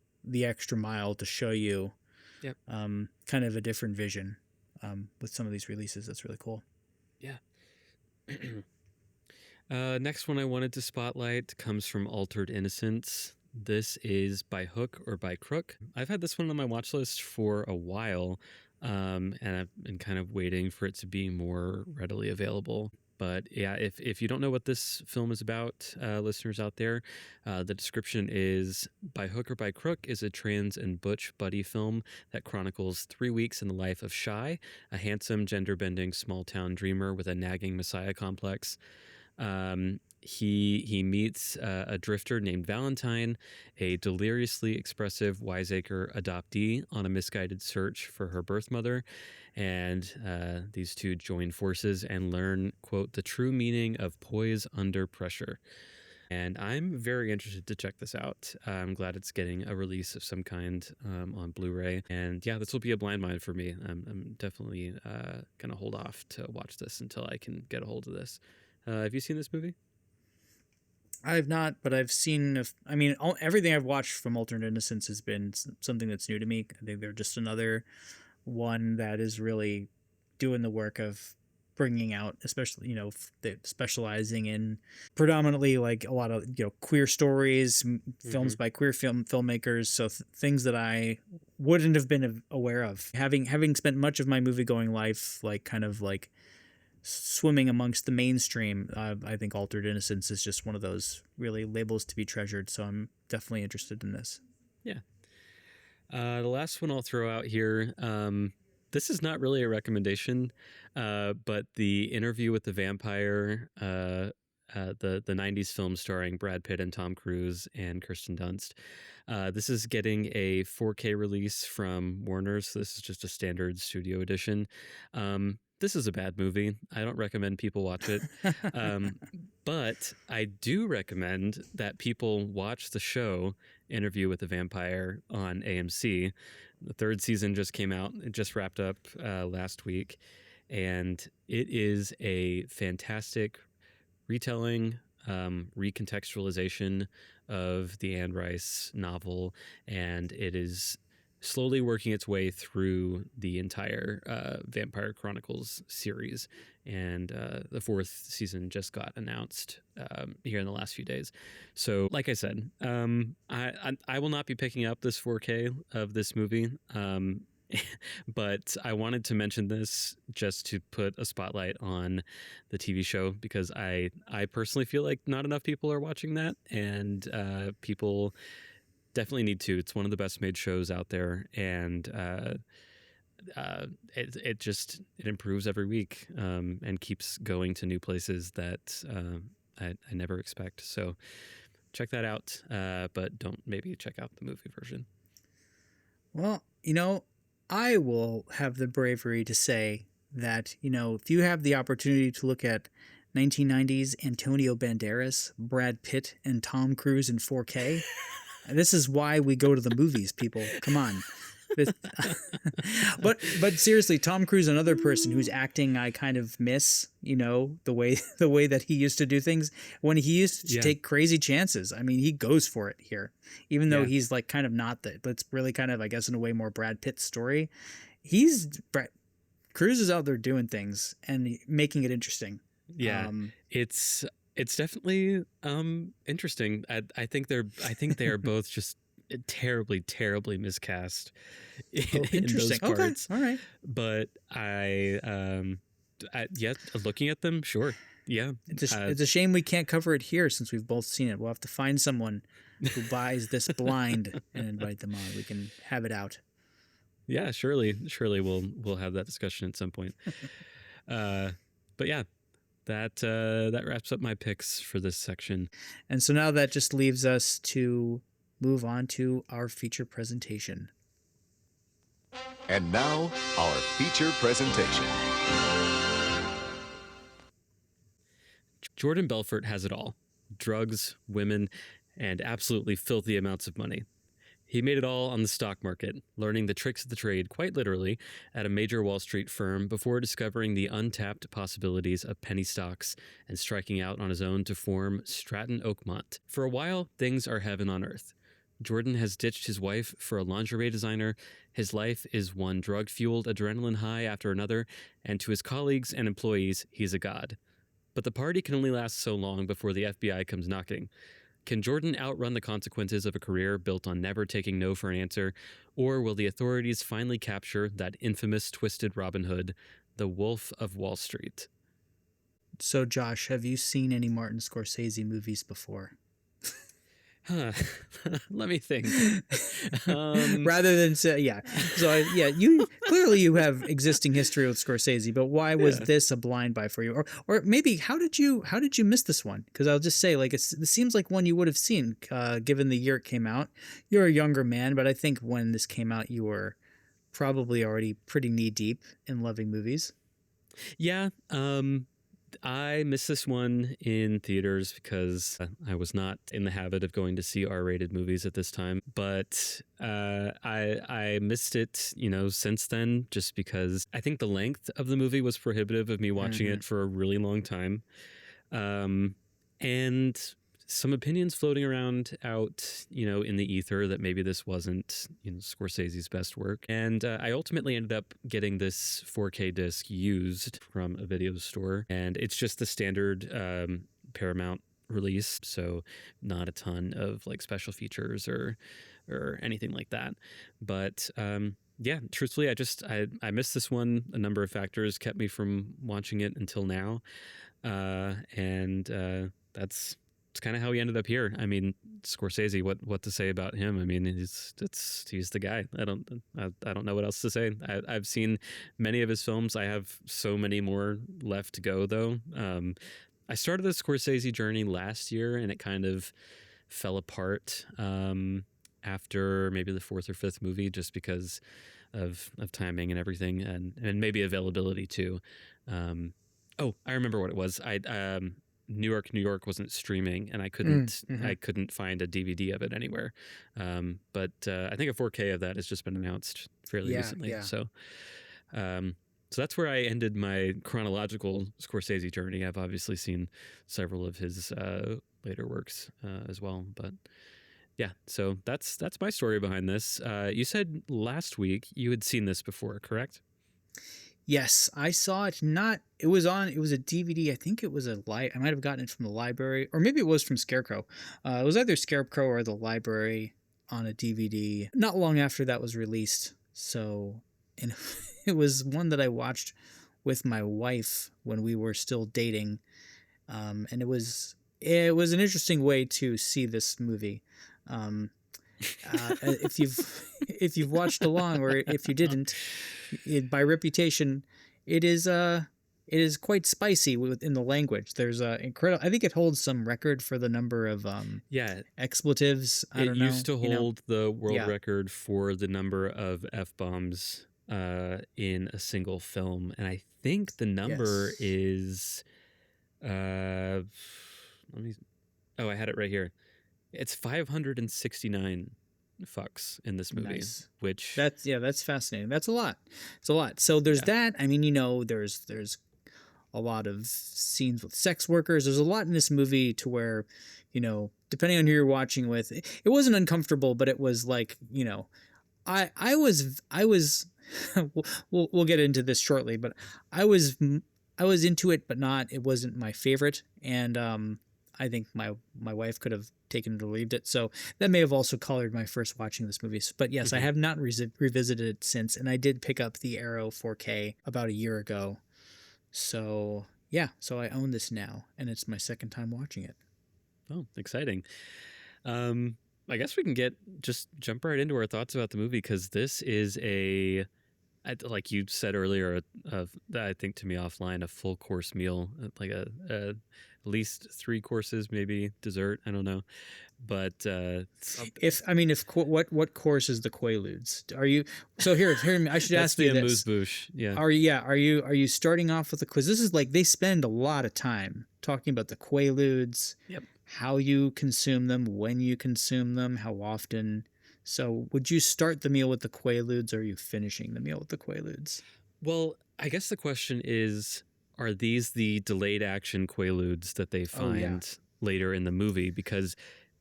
extra mile to show you kind of a different vision with some of these releases. That's really cool.
Yeah. Next one I wanted to spotlight comes from Altered Innocence. This is By Hook or By Crook. I've had this one on my watch list for a while, and I've been kind of waiting for it to be more readily available. But yeah, if you don't know what this film is about, listeners out there, the description is: By Hook or By Crook is a trans and butch buddy film that chronicles 3 weeks in the life of Shy, a handsome, gender-bending small-town dreamer with a nagging messiah complex. He meets a drifter named Valentine, a deliriously expressive wiseacre adoptee on a misguided search for her birth mother. And these two join forces and learn, quote, the true meaning of poise under pressure. And I'm very interested to check this out. I'm glad it's getting a release of some kind on Blu-ray. And yeah, this will be a blind mind for me. I'm definitely going to hold off to watch this until I can get a hold of this. Have you seen this movie?
I have not, but I've seen. Everything I've watched from Alternate Innocence has been something that's new to me. I think they're just another one that is really doing the work of bringing out, especially, you know, specializing in predominantly like a lot of, you know, queer stories, films by queer filmmakers. So things that I wouldn't have been aware of. Having spent much of my movie going life like kind of like swimming amongst the mainstream, I think Altered Innocence is just one of those really labels to be treasured. So I'm definitely interested in this.
Yeah. The last one I'll throw out here, this is not really a recommendation, but the Interview with the Vampire, the 90s film starring Brad Pitt and Tom Cruise and Kirsten Dunst. This is getting a 4K release from Warner, so this is just a standard studio edition. This is a bad movie. I don't recommend people watch it. But I do recommend that people watch the show Interview with the Vampire on AMC. The 3rd season just came out. It just wrapped up last week. And it is a fantastic retelling, recontextualization of the Anne Rice novel. And it is slowly working its way through the entire Vampire Chronicles series. And the 4th season just got announced here in the last few days. So like I said, I will not be picking up this 4K of this movie. But I wanted to mention this just to put a spotlight on the TV show, because I personally feel like not enough people are watching that, and people definitely need to. It's one of the best made shows out there, and it improves every week, and keeps going to new places that I never expect. So check that out, but don't maybe check out the movie version.
Well, you know, I will have the bravery to say that, you know, if you have the opportunity to look at 1990s Antonio Banderas, Brad Pitt, and Tom Cruise in 4K, this is why we go to the movies, people. Come on. But seriously, Tom Cruise, another person whose acting I kind of miss, you know, the way that he used to do things when he used to take crazy chances. I mean, he goes for it here, even though he's like kind of not that. That's really kind of, I guess, in a way more Brad Pitt's story. Cruise is out there doing things and making it interesting.
Yeah, it's definitely interesting. I think they are both just terribly miscast in those parts.
Okay. All right.
But looking at them, sure. Yeah.
It's a shame we can't cover it here since we've both seen it. We'll have to find someone who buys this blind and invite them on. We can have it out.
Yeah, surely we'll have that discussion at some point. But yeah, that wraps up my picks for this section.
And so now that just leaves us to move on to our feature presentation.
And now, our feature presentation.
Jordan Belfort has it all: drugs, women, and absolutely filthy amounts of money. He made it all on the stock market, learning the tricks of the trade quite literally at a major Wall Street firm before discovering the untapped possibilities of penny stocks and striking out on his own to form Stratton Oakmont. For a while, things are heaven on earth. Jordan has ditched his wife for a lingerie designer. His life is one drug-fueled adrenaline high after another, and to his colleagues and employees, he's a god. But the party can only last so long before the FBI comes knocking. Can Jordan outrun the consequences of a career built on never taking no for an answer, or will the authorities finally capture that infamous twisted Robin Hood, the Wolf of Wall Street?
So, Josh, have you seen any Martin Scorsese movies before?
Let me think.
Rather than say, yeah. So, you clearly you have existing history with Scorsese, but why was this a blind buy for you? Or maybe how did you miss this one? Because I'll just say, like, it seems like one you would have seen, given the year it came out. You're a younger man, but I think when this came out, you were probably already pretty knee deep in loving movies.
Yeah. I missed this one in theaters because I was not in the habit of going to see R-rated movies at this time. But I missed it, since then, just because I think the length of the movie was prohibitive of me watching it for a really long time. And some opinions floating around out, in the ether that maybe this wasn't, Scorsese's best work. And I ultimately ended up getting this 4K disc used from a video store. And it's just the standard Paramount release. So not a ton of like special features or anything like that. But yeah, truthfully, I missed this one. A number of factors kept me from watching it until now. And that's kind of how he ended up here. I mean, Scorsese, what to say about him? I mean, he's the guy. I don't know what else to say. I've seen many of his films. I have so many more left to go, though. I started the Scorsese journey last year, and it kind of fell apart after maybe the fourth or fifth movie, just because of timing and everything, and maybe availability too. Oh, I remember what it was. New York wasn't streaming, and I couldn't find a DVD of it anywhere. But I think a 4K of that has just been announced fairly recently. Yeah. So that's where I ended my chronological Scorsese journey. I've obviously seen several of his later works as well, but yeah. So that's my story behind this. You said last week you had seen this before, correct?
Yes, I saw it. It was a DVD. I think it was I might have gotten it from the library, or maybe it was from Scarecrow. It was either Scarecrow or the library on a DVD. Not long after that was released. So, and it was one that I watched with my wife when we were still dating. And it was an interesting way to see this movie. If you've watched along, or if you didn't, by reputation, it is quite spicy in the language. There's incredible. I think it holds some record for the number of expletives.
It used to hold the world record for the number of F-bombs in a single film, and I think the number is I had it right here. It's 569 fucks in this movie. Nice. Which
that's fascinating. That's a lot. It's a lot. So there's that. I mean, there's a lot of scenes with sex workers. There's a lot in this movie to where, depending on who you're watching with, it wasn't uncomfortable, but it was like, I was we'll get into this shortly, but I was into it, but it wasn't my favorite. And I think my wife could have taken it or leaved it. So that may have also colored my first watching this movie. But yes, I have not revisited it since. And I did pick up the Arrow 4K about a year ago. So yeah, so I own this now, and it's my second time watching it.
Oh, exciting. I guess we can just jump right into our thoughts about the movie, because this is like you said earlier, I think to me offline, a full course meal, like at least 3 courses, maybe dessert. I don't know. but
what course is the Quaaludes? Are you so here? I should
that's
ask you
the
this.
amuse-bouche. Yeah.
Are you starting off with the quiz? This is like they spend a lot of time talking about the Quaaludes,
Yep.
how you consume them, when you consume them, how often. So, would you start the meal with the Quaaludes, or are you finishing the meal with the Quaaludes?
Well, I guess the question is, are these the delayed action Quaaludes that they
Oh, yeah.
find later in the movie? Because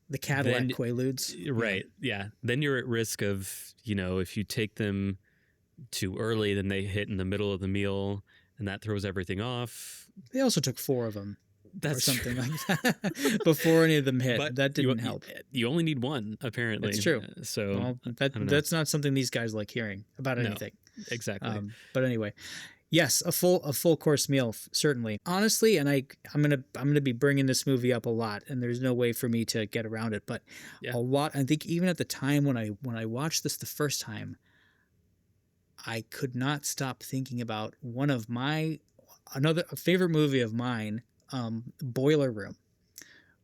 The Cadillac
then,
Quaaludes,
right, yeah. Then you're at risk of, if you take them too early, then they hit in the middle of the meal and that throws everything off.
They also took 4 of them.
That's
or something
true.
like that before any of them hit.
But
that didn't help.
You only need one, apparently.
It's true.
So
Well,
I don't know.
that's not something these guys like hearing about
No,
anything.
exactly.
But anyway, yes, a full course meal, certainly. Honestly, and I'm gonna be bringing this movie up a lot, and there's no way for me to get around it. But
Yeah.
a lot. I think even at the time when I watched this the first time, I could not stop thinking about one of another favorite movie of mine, Boiler Room,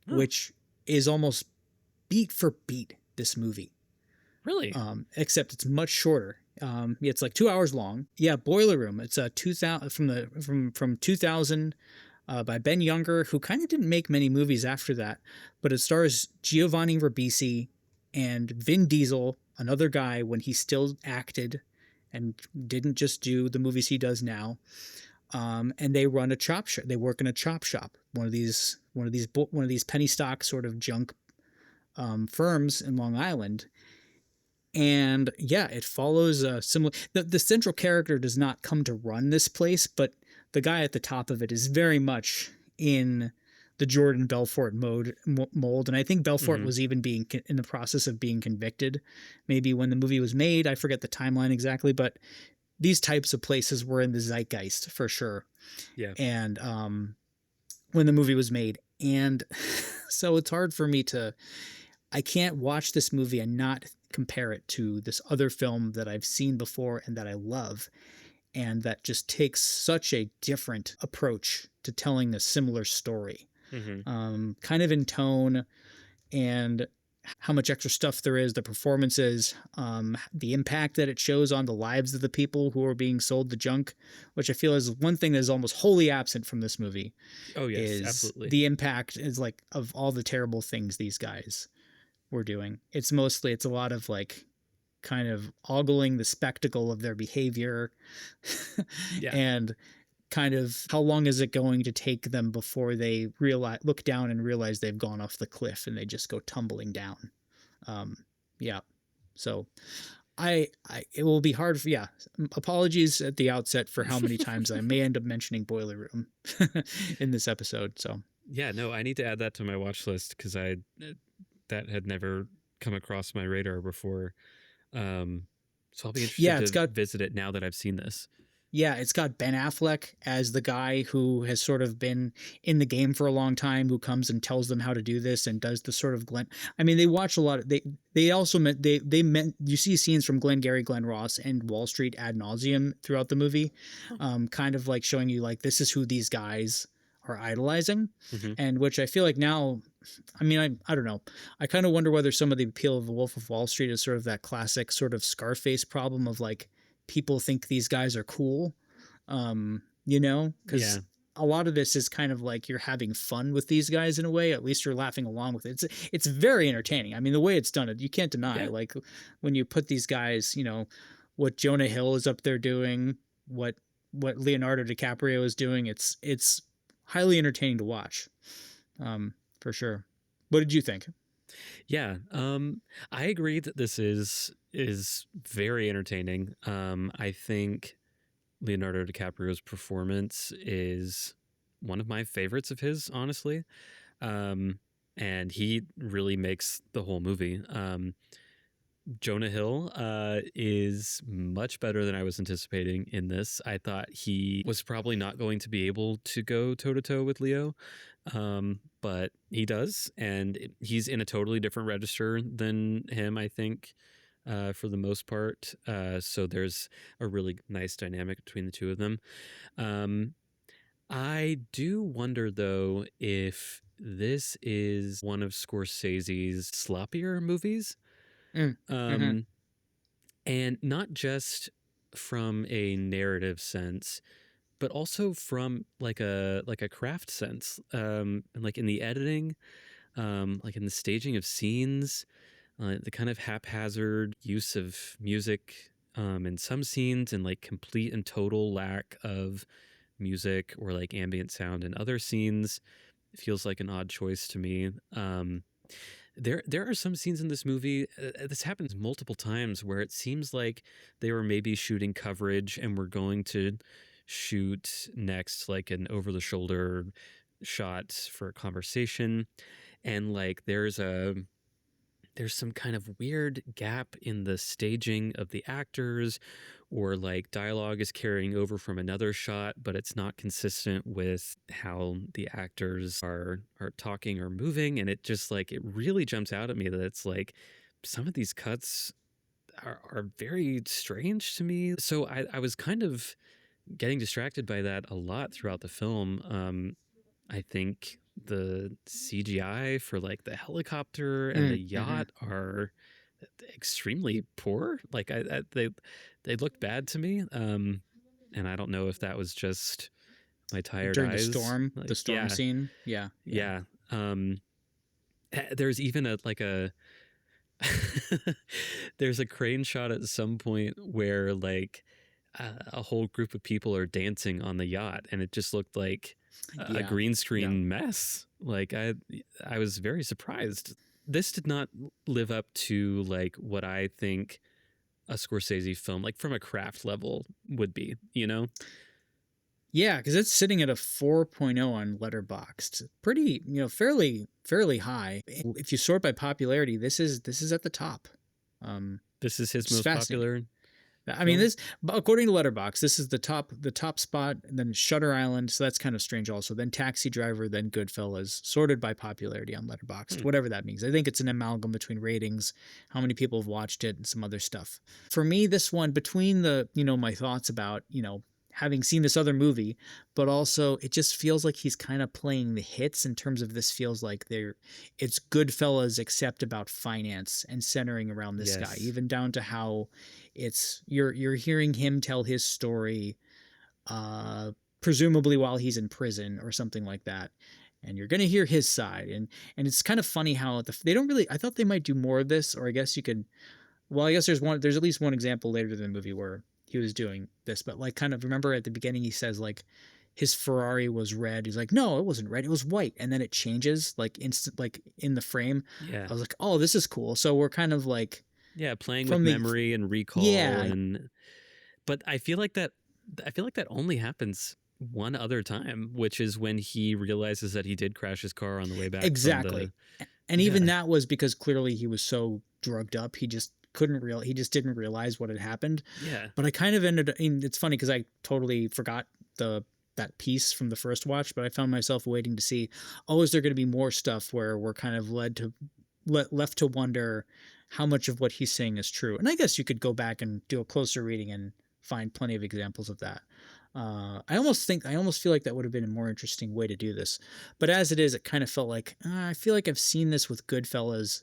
which is almost beat for beat this movie.
Really?
Except it's much shorter. It's like 2 hours long. Yeah, Boiler Room. It's a 2000 from 2000 by Ben Younger, who kind of didn't make many movies after that, but it stars Giovanni Ribisi and Vin Diesel, another guy when he still acted and didn't just do the movies he does now. And they run a chop shop. They work in a chop shop, one of these penny stock sort of junk firms in Long Island. And yeah, it follows a similar. The central character does not come to run this place, but the guy at the top of it is very much in the Jordan Belfort mold. And I think Belfort was even being in the process of being convicted, maybe when the movie was made. I forget the timeline exactly, but these types of places were in the zeitgeist for sure.
Yeah.
And when the movie was made. And so it's hard for me I can't watch this movie and not compare it to this other film that I've seen before and that I love. And that just takes such a different approach to telling a similar story. Kind of in tone and how much extra stuff there is, the performances, the impact that it shows on the lives of the people who are being sold the junk, which I feel is one thing that is almost wholly absent from this movie.
Oh yes, absolutely.
The impact is like of all the terrible things these guys were doing. It's a lot of like kind of ogling the spectacle of their behavior and kind of how long is it going to take them before they look down and realize they've gone off the cliff and they just go tumbling down. So it will be hard apologies at the outset for how many times I may end up mentioning Boiler Room in this episode. So
yeah, no, I need to add that to my watch list because that had never come across my radar before. So I'll be interested to visit it now that I've seen this.
Yeah, it's got Ben Affleck as the guy who has sort of been in the game for a long time, who comes and tells them how to do this and does the sort of they watch a lot of, you see scenes from Glengarry Glen Ross and Wall Street ad nauseum throughout the movie, kind of like showing you like, this is who these guys are idolizing. And which I feel like now, I don't know. I kind of wonder whether some of the appeal of The Wolf of Wall Street is sort of that classic sort of Scarface problem of like, people think these guys are cool, because a lot of this is kind of like you're having fun with these guys in a way. At least you're laughing along with it. It's very entertaining. I mean, the way it's done, you can't deny. Like when you put these guys, what Jonah Hill is up there doing, what Leonardo DiCaprio is doing. It's highly entertaining to watch, for sure. What did you think?
Yeah, I agree that this is very entertaining. I think Leonardo DiCaprio's performance is one of my favorites of his, honestly. And he really makes the whole movie. Jonah Hill is much better than I was anticipating in this. I thought he was probably not going to be able to go toe-to-toe with Leo, but he does, and he's in a totally different register than him, I think, for the most part. So there's a really nice dynamic between the two of them. I do wonder, though, if this is one of Scorsese's sloppier movies.
Mm.
Um, and not just from a narrative sense, but also from like a craft sense, and like in the editing, like in the staging of scenes, the kind of haphazard use of music in some scenes, and like complete and total lack of music or like ambient sound in other scenes. It feels like an odd choice to me. There are some scenes in this movie, this happens multiple times, where it seems like they were maybe shooting coverage and were going to shoot next like an over the shoulder shot for a conversation, and like there's some kind of weird gap in the staging of the actors, or like dialogue is carrying over from another shot, but it's not consistent with how the actors are talking or moving. And it just like, it really jumps out at me that it's like some of these cuts are very strange to me. So I was kind of getting distracted by that a lot throughout the film. I think the CGI for like the helicopter and the yacht are extremely poor. Like they looked bad to me. And I don't know if that was just my tired
During
eyes.
the storm scene. Yeah.
There's even there's a crane shot at some point where like a whole group of people are dancing on the yacht, and it just looked like a green screen mess. Like I was very surprised. This did not live up to like what I think a Scorsese film, like from a craft level, would be, you know?
Yeah, because it's sitting at a 4.0 on Letterboxd. Pretty, fairly high. If you sort by popularity, this is at the top.
This is his most popular.
I mean, this, according to Letterboxd, this is the top spot, and then Shutter Island, so that's kind of strange also. Then Taxi Driver, then Goodfellas, sorted by popularity on Letterboxd, whatever that means. I think it's an amalgam between ratings, how many people have watched it, and some other stuff. For me, this one, between the, my thoughts about, having seen this other movie, but also it just feels like he's kind of playing the hits in terms of, this feels like it's Goodfellas except about finance and centering around this guy, even down to how it's you're hearing him tell his story, presumably while he's in prison or something like that, and you're gonna hear his side, and it's kind of funny how they don't really. I thought they might do more of this, or I guess you could. Well, I guess there's at least one example later in the movie where he was doing this, but like, kind of, remember at the beginning he says like his Ferrari was red. He's like, no, it wasn't red, it was white, and then it changes like instant, like in the frame. I was like, oh, this is cool. So we're kind of like
playing with memory and recall. But I feel like that only happens one other time, which is when he realizes that he did crash his car on the way back.
Exactly. And even that was because clearly he was so drugged up, he just didn't realize what had happened. But I kind of it's funny because I totally forgot that piece from the first watch, but I found myself waiting to see, is there going to be more stuff where we're kind of left to wonder how much of what he's saying is true. And I guess you could go back and do a closer reading and find plenty of examples of that. I almost feel like that would have been a more interesting way to do this, but as it is, it kind of felt like I feel like I've seen this with Goodfellas,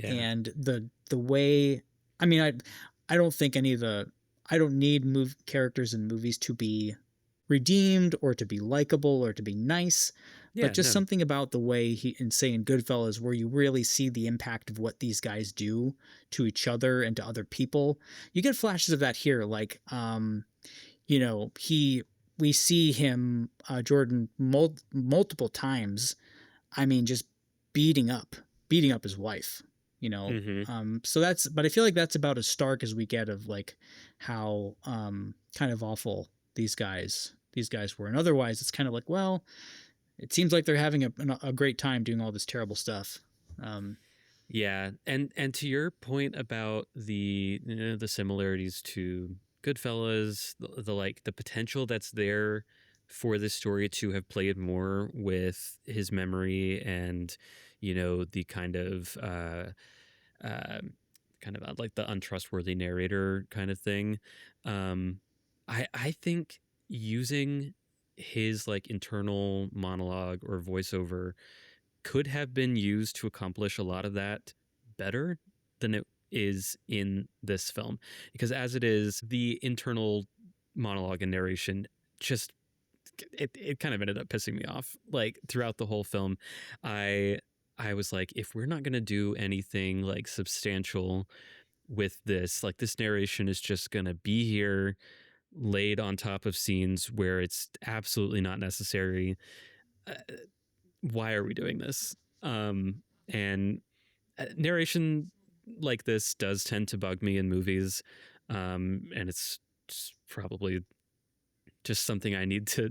and the way, I mean, I don't think I don't need characters in movies to be redeemed or to be likable or to be nice, but just something about the way in Goodfellas, where you really see the impact of what these guys do to each other and to other people. You get flashes of that here, like we see him, Jordan, multiple times. I mean, just beating up his wife, so but I feel like that's about as stark as we get of like how, kind of awful these guys were. And otherwise it's kind of like, well, it seems like they're having a great time doing all this terrible stuff.
And to your point about the similarities to Goodfellas, the potential that's there for this story to have played more with his memory, and the kind of like the untrustworthy narrator kind of thing. I think using his like internal monologue or voiceover could have been used to accomplish a lot of that better than it is in this film, because as it is, the internal monologue and narration just it kind of ended up pissing me off. Like throughout the whole film, I was like, if we're not going to do anything like substantial with this, like this narration is just going to be here laid on top of scenes where it's absolutely not necessary. Uh, why are we doing this? And narration like this does tend to bug me in movies. And it's probably just something I need to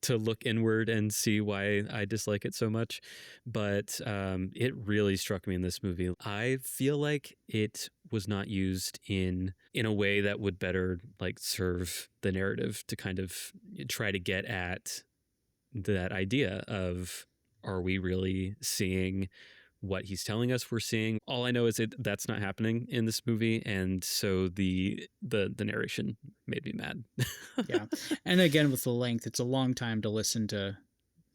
to look inward and see why I dislike it so much. But it really struck me in this movie. I feel like it was not used in a way that would better like serve the narrative to kind of try to get at that idea of, are we really seeing what he's telling us we're seeing? All I know is that's not happening in this movie, and so the narration made me mad.
Yeah, and again with the length, it's a long time to listen to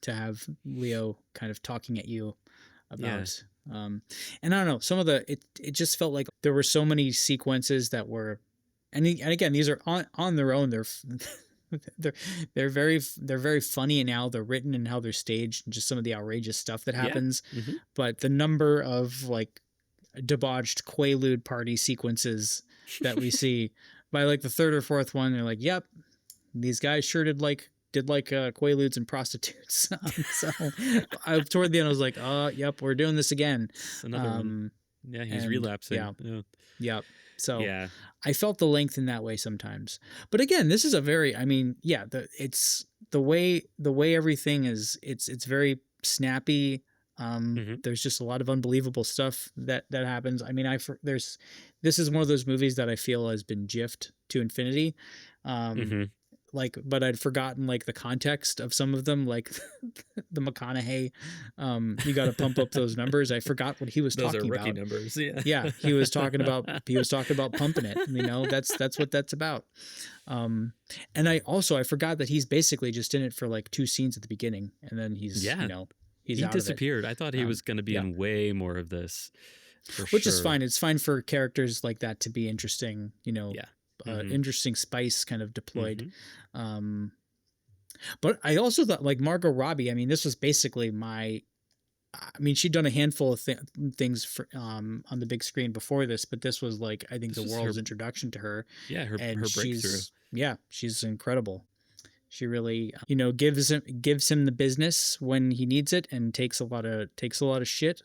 have Leo kind of talking at you about. And I don't know, some of it just felt like there were so many sequences that were, and again, these are on their own. They're very funny in how they're written and how they're staged, and just some of the outrageous stuff that happens.
Mm-hmm.
But the number of like debauched Quaalude party sequences that we see by like the third or fourth one, they're like, yep, these guys sure did Quaaludes and prostitutes. So toward the end, I was like, yep, we're doing this again.
Another one. Yeah, he's relapsing.
Yep. So
yeah,
I felt the length in that way sometimes. But again, this is a very, I mean, yeah, it's the way everything is, it's very snappy. There's just a lot of unbelievable stuff that happens. I mean, this is one of those movies that I feel has been gifed to infinity. Like, but I'd forgotten like the context of some of them, like the McConaughey, you got to pump up those numbers. I forgot what he was
those
talking
are rookie
about.
Numbers. Yeah.
Yeah. He was talking about pumping it, that's what that's about. And I forgot that he's basically just in it for like 2 scenes at the beginning. And then he
disappeared. I thought he was going to be in way more of this,
which is fine. It's fine for characters like that to be interesting, interesting spice kind of deployed. But I also thought like Margot Robbie, I mean, this was basically she'd done a handful of things for, on the big screen before this, but this was like, I think the world's introduction to her.
Yeah. Her breakthrough.
She's incredible. She really, gives him the business when he needs it, and takes a lot of shit.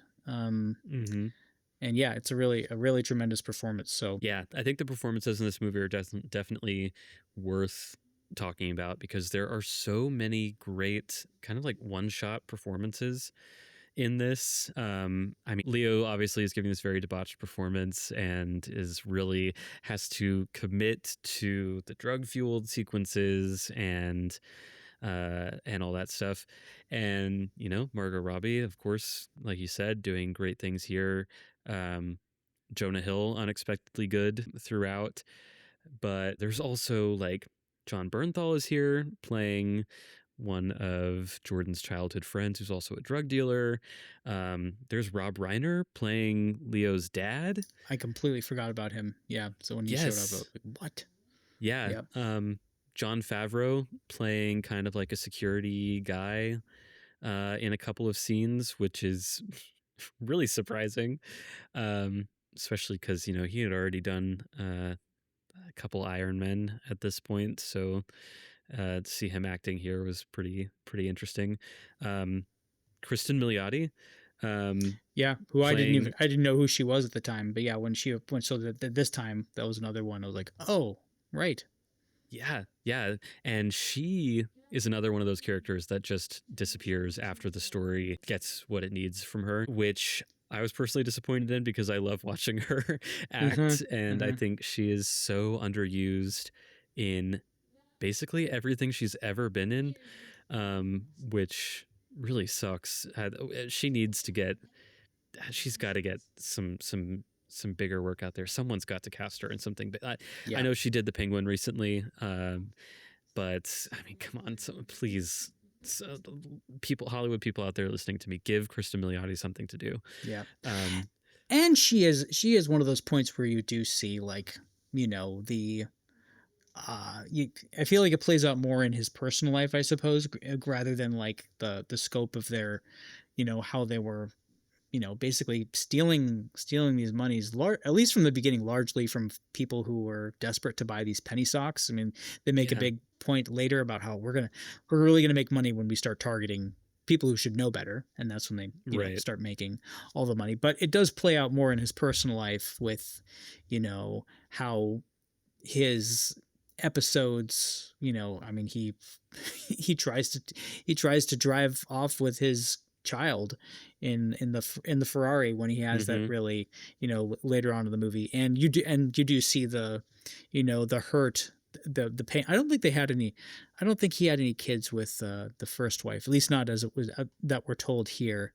And yeah, it's a really tremendous performance. So
yeah, I think the performances in this movie are definitely worth talking about, because there are so many great kind of like one-shot performances in this. I mean, Leo obviously is giving this very debauched performance and has to commit to the drug-fueled sequences and all that stuff. And, Margot Robbie, of course, like you said, doing great things here. Jonah Hill, unexpectedly good throughout. But there's also like John Bernthal is here playing one of Jordan's childhood friends who's also a drug dealer. There's Rob Reiner playing Leo's dad.
I completely forgot about him. Yeah. So when he showed up, I was like, what?
Yeah. Yep. Jon Favreau playing kind of like a security guy in a couple of scenes, which is really surprising, especially because he had already done a couple Iron Men at this point, so to see him acting here was pretty interesting. Kristen Milioti,
who I didn't know who she was at the time, but yeah, when this time, that was another one. I was like, oh, right.
Yeah, and she is another one of those characters that just disappears after the story gets what it needs from her, which I was personally disappointed in, because I love watching her act, and I think she is so underused in basically everything she's ever been in, which really sucks. She's got to get some bigger work out there. Someone's got to cast her in something. But I know she did The Penguin recently, but I mean, come on, please Hollywood people out there listening to me, give Kristen Milioti something to do.
Yeah.
Um,
And she is one of those points where you do see, like, the I feel like it plays out more in his personal life, I suppose, rather than like the scope of their, how they were, basically stealing these monies, at least from the beginning, largely from people who were desperate to buy these penny stocks. I mean, they make a big point later about how we're really gonna make money when we start targeting people who should know better, and that's when they start making all the money. But it does play out more in his personal life with, how his episodes, I mean, he he tries to drive off with his child in the Ferrari when he has that really, later on in the movie, and you do see the, the hurt, the pain. I don't think he had any kids with the first wife, at least not as it was that we're told here.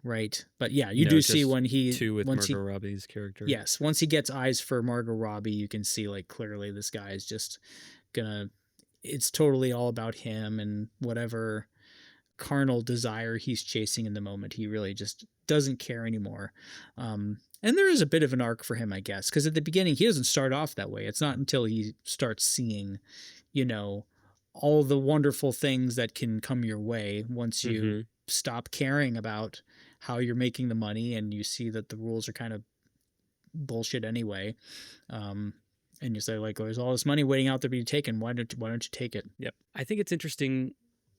Right. But yeah, you do see when he
two with Margot Robbie's character.
Yes, once he gets eyes for Margot Robbie, you can see, like, clearly this guy is just it's totally all about him, and whatever carnal desire he's chasing in the moment, he really just doesn't care anymore. And there is a bit of an arc for him, I guess, because at the beginning he doesn't start off that way. It's not until he starts seeing, all the wonderful things that can come your way once you stop caring about how you're making the money, and you see that the rules are kind of bullshit anyway. And you say, like, oh, there's all this money waiting out there to be taken. Why don't you take it?
Yep. I think it's interesting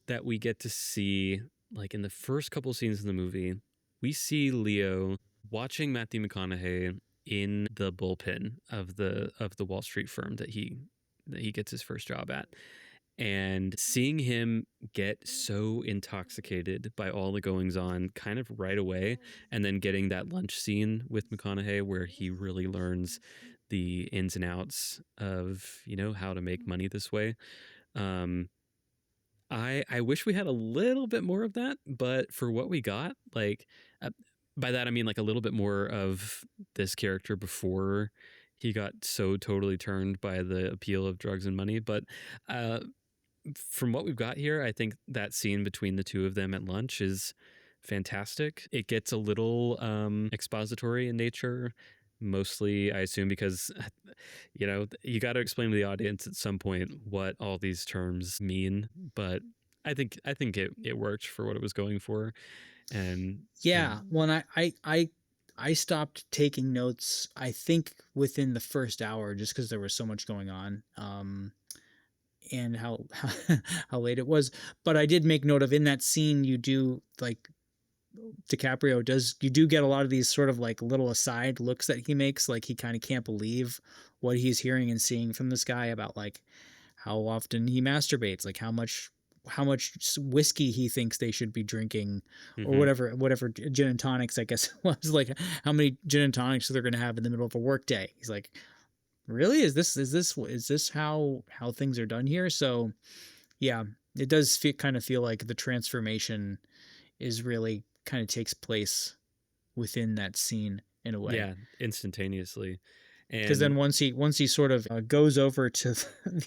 that we get to see, like, in the first couple scenes in the movie, we see Leo watching Matthew McConaughey in the bullpen of the Wall Street firm that he gets his first job at. And seeing him get so intoxicated by all the goings on kind of right away, and then getting that lunch scene with McConaughey where he really learns the ins and outs of, how to make money this way. I wish we had a little bit more of that, but for what we got, like, by that I mean like a little bit more of this character before he got so totally turned by the appeal of drugs and money. But from what we've got here, I think that scene between the two of them at lunch is fantastic. It gets a little expository in nature, mostly, I assume, because, you got to explain to the audience at some point what all these terms mean. But I think it worked for what it was going for. And
when I stopped taking notes, I think within the first hour, just because there was so much going on, and how late it was. But I did make note of, in that scene, you do, like, DiCaprio you do get a lot of these sort of like little aside looks that he makes, like he kind of can't believe what he's hearing and seeing from this guy about, like, how often he masturbates, like how much whiskey he thinks they should be drinking, or whatever gin and tonics, I guess it was, like how many gin and tonics they're going to have in the middle of a work day. He's like, really? Is this how things are done here? So yeah, it does kind of feel like the transformation is really kind of takes place within that scene in a way.
Yeah, instantaneously.
Because then once he sort of goes over to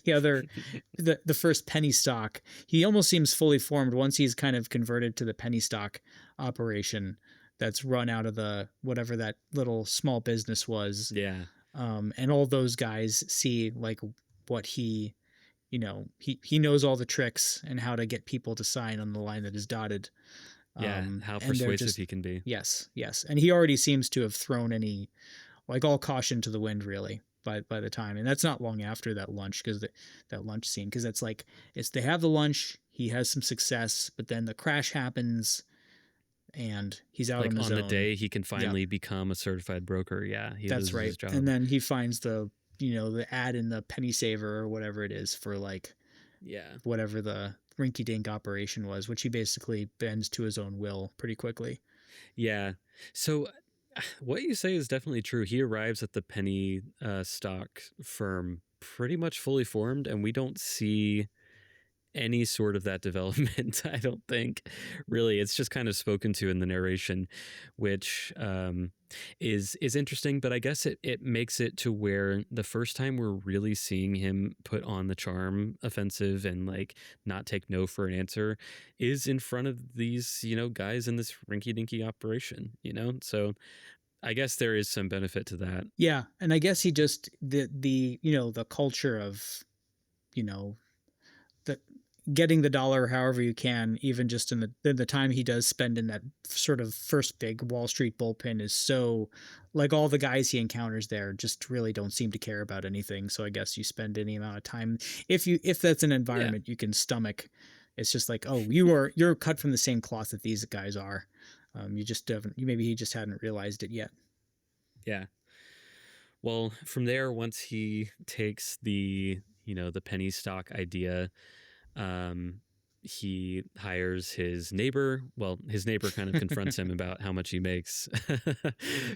the first penny stock, he almost seems fully formed once he's kind of converted to the penny stock operation that's run out of the whatever that little small business was.
Yeah.
And all those guys see, like, what he knows all the tricks and how to get people to sign on the line that is dotted.
Yeah, how persuasive he can be.
Yes. And he already seems to have thrown all caution to the wind, really, by the time. And that's not long after that lunch, because that lunch scene, because it's like, they have the lunch, he has some success, but then the crash happens, and he's out on his own.
On the day he can finally become a certified broker. Yeah,
that's right. His job. And then he finds the ad in the penny saver or whatever it is for, like, whatever the rinky-dink operation was, which he basically bends to his own will pretty quickly.
Yeah. So what you say is definitely true. He arrives at the penny stock firm pretty much fully formed, and we don't see any sort of that development. I don't think really. It's just kind of spoken to in the narration, which is interesting. But I guess it makes it to where the first time we're really seeing him put on the charm offensive and like not take no for an answer is in front of these, you know, guys in this rinky dinky operation, you know? So I guess there is some benefit to that.
Yeah, and I guess he just the you know, the culture of, you know, the getting the dollar however you can, even just in the time he does spend in that sort of first big Wall Street bullpen is so, like, all the guys he encounters there just really don't seem to care about anything. So I guess you spend any amount of time, if that's an environment you can stomach. It's just like, oh, you're cut from the same cloth that these guys are. You just haven't. Maybe he just hadn't realized it yet.
Yeah. Well, from there, once he takes the, you know, the penny stock idea, he hires his neighbor. Well, his neighbor kind of confronts him about how much he makes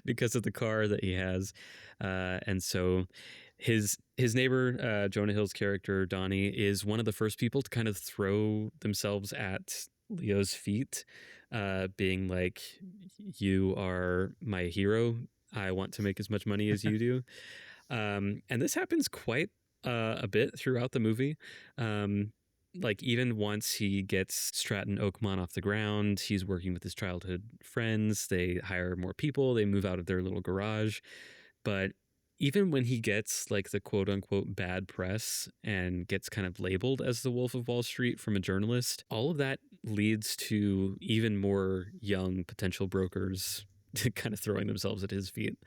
because of the car that he has. And so his neighbor, Jonah Hill's character, Donnie, is one of the first people to kind of throw themselves at Leo's feet, being like, you are my hero. I want to make as much money as you do. And this happens quite a bit throughout the movie. Like even once he gets Stratton Oakmont off the ground, he's working with his childhood friends. They hire more people. They move out of their little garage. But even when he gets like the quote unquote bad press and gets kind of labeled as the Wolf of Wall Street from a journalist, all of that leads to even more young potential brokers kind of throwing themselves at his feet.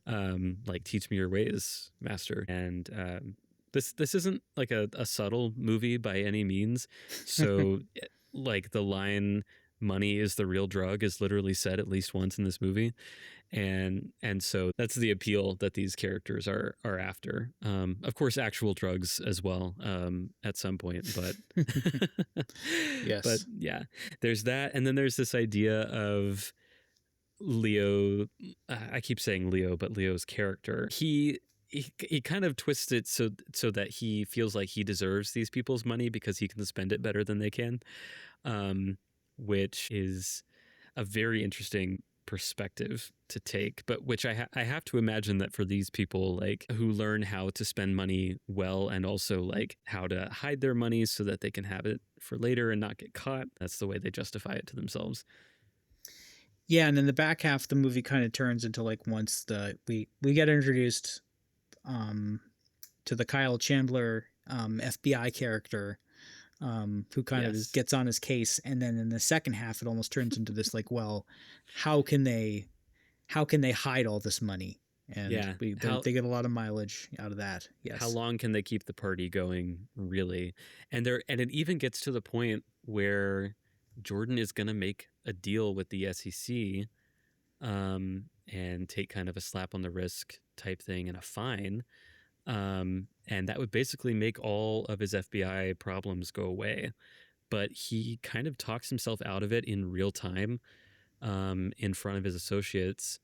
Like, teach me your ways, master. And this isn't like a subtle movie by any means. So like the line money is the real drug is literally said at least once in this movie. And so that's the appeal that these characters are after. Of course, actual drugs as well, at some point, but
Yes.
But yeah, there's that. And then there's this idea of Leo. I keep saying Leo, but Leo's character, he kind of twists it so that he feels like he deserves these people's money because he can spend it better than they can, which is a very interesting perspective to take, but which I have to imagine that for these people, like, who learn how to spend money well and also like how to hide their money so that they can have it for later and not get caught, that's the way they justify it to themselves.
Yeah, and then the back half of the movie kind of turns into like, once we get introduced to the Kyle Chandler FBI character, who kind of gets on his case, and then in the second half it almost turns into this like, well, how can they hide all this money? And they get a lot of mileage out of that. Yes.
How long can they keep the party going, really? And it even gets to the point where Jordan is going to make a deal with the SEC, and take kind of a slap on the wrist type thing and a fine. And that would basically make all of his FBI problems go away. But he kind of talks himself out of it in real time, in front of his associates,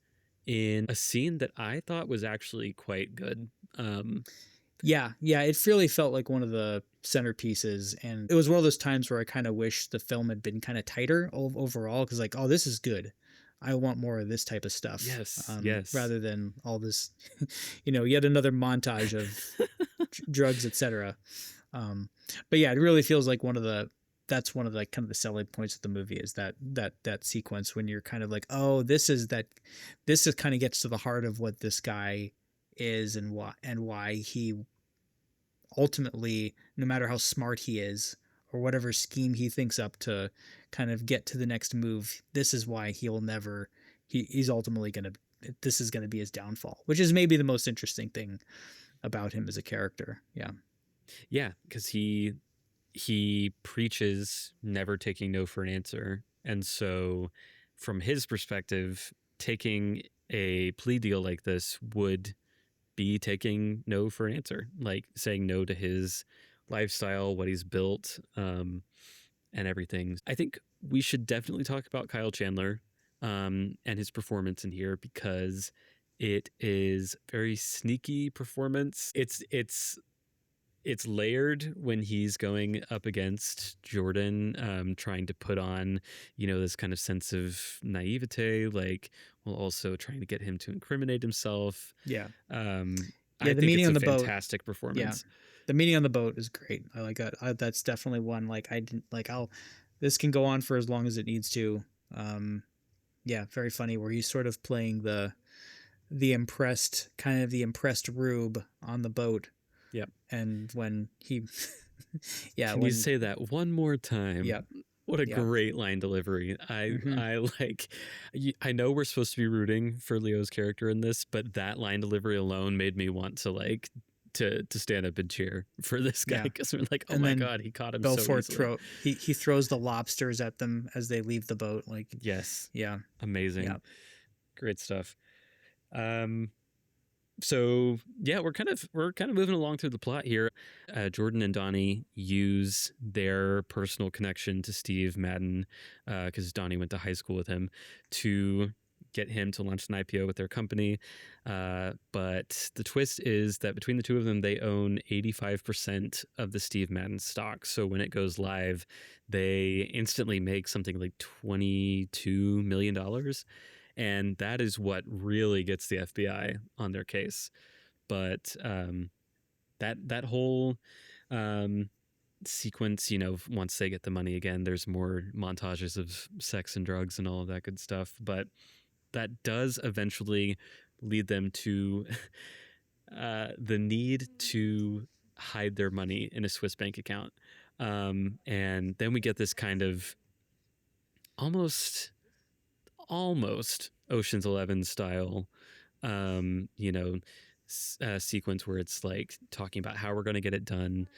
in a scene that I thought was actually quite good.
Yeah, it really felt like one of the centerpieces, and it was one of those times where I kind of wish the film had been kind of tighter overall, because like, oh, this is good. I want more of this type of stuff.
Yes.
Rather than all this, yet another montage of drugs, etc. But yeah, it really feels like that's one of the kind of the selling points of the movie, is that sequence when you're kind of like, oh, this is kind of gets to the heart of what this guy is and why he ultimately, no matter how smart he is or whatever scheme he thinks up to kind of get to the next move, this is why he's ultimately this is going to be his downfall, which is maybe the most interesting thing about him as a character.
Yeah, because he preaches never taking no for an answer. And so from his perspective, taking a plea deal like this would be taking no for an answer, like saying no to his lifestyle, what he's built, and everything. I think we should definitely talk about Kyle Chandler, and his performance in here, because it is very sneaky performance. It's it's layered when he's going up against Jordan, trying to put on, this kind of sense of naivete, like, while also trying to get him to incriminate himself.
Yeah.
I
the
think
meeting
it's
on
a
the boat.
fantastic
Yeah.
performance.
The meeting on the boat is great. I like that. That's definitely one, like, I didn't like, this can go on for as long as it needs to. Yeah. Very funny, where he's sort of playing the impressed rube on the boat.
Yep.
And when he,
Can you say that one more time?
Yeah.
What a great line delivery. I know we're supposed to be rooting for Leo's character in this, but that line delivery alone made me want to to stand up and cheer for this guy, because we're like, oh my God, he caught him
Belfort
so easily.
he throws the lobsters at them as they leave the boat. Like,
yes.
Yeah.
Amazing.
Yeah.
Great stuff. So yeah, we're kind of moving along through the plot here. Jordan and Donnie use their personal connection to Steve Madden, because Donnie went to high school with him, to get him to launch an IPO with their company. But the twist is that between the two of them, they own 85% of the Steve Madden stock. So when it goes live, they instantly make something like $22 million. And that is what really gets the FBI on their case. But that whole sequence, once they get the money again, there's more montages of sex and drugs and all of that good stuff. But that does eventually lead them to the need to hide their money in a Swiss bank account. And then we get this kind of almost Ocean's 11 style, sequence where it's like talking about how we're going to get it done,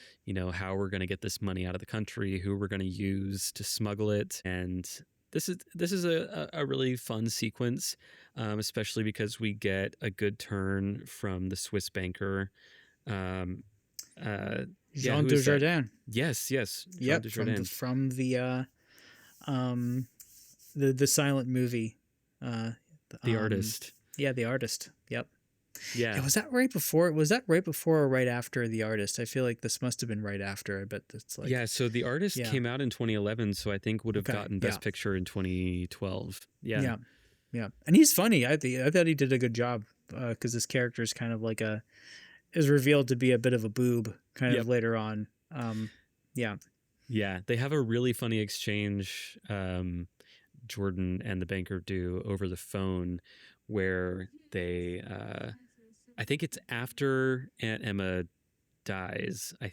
how we're going to get this money out of the country, who we're going to use to smuggle it. And this is a really fun sequence, especially because we get a good turn from the Swiss banker,
Jean Dujardin.
Yes.
Jean Dujardin. From the silent movie,
The Artist.
Yeah, The Artist. Yep.
Yeah.
Was that right before? Was that right before or right after The Artist? I feel like this must have been right after. I bet it's like.
Yeah. So The Artist came out in 2011, so I think would have gotten Best Picture in 2012. Yeah.
Yeah. And he's funny. I thought he did a good job, because this character is kind of like is revealed to be a bit of a boob kind of later on. Yeah.
Yeah. They have a really funny exchange. Jordan and the banker do over the phone, where they I think it's after Aunt Emma dies, I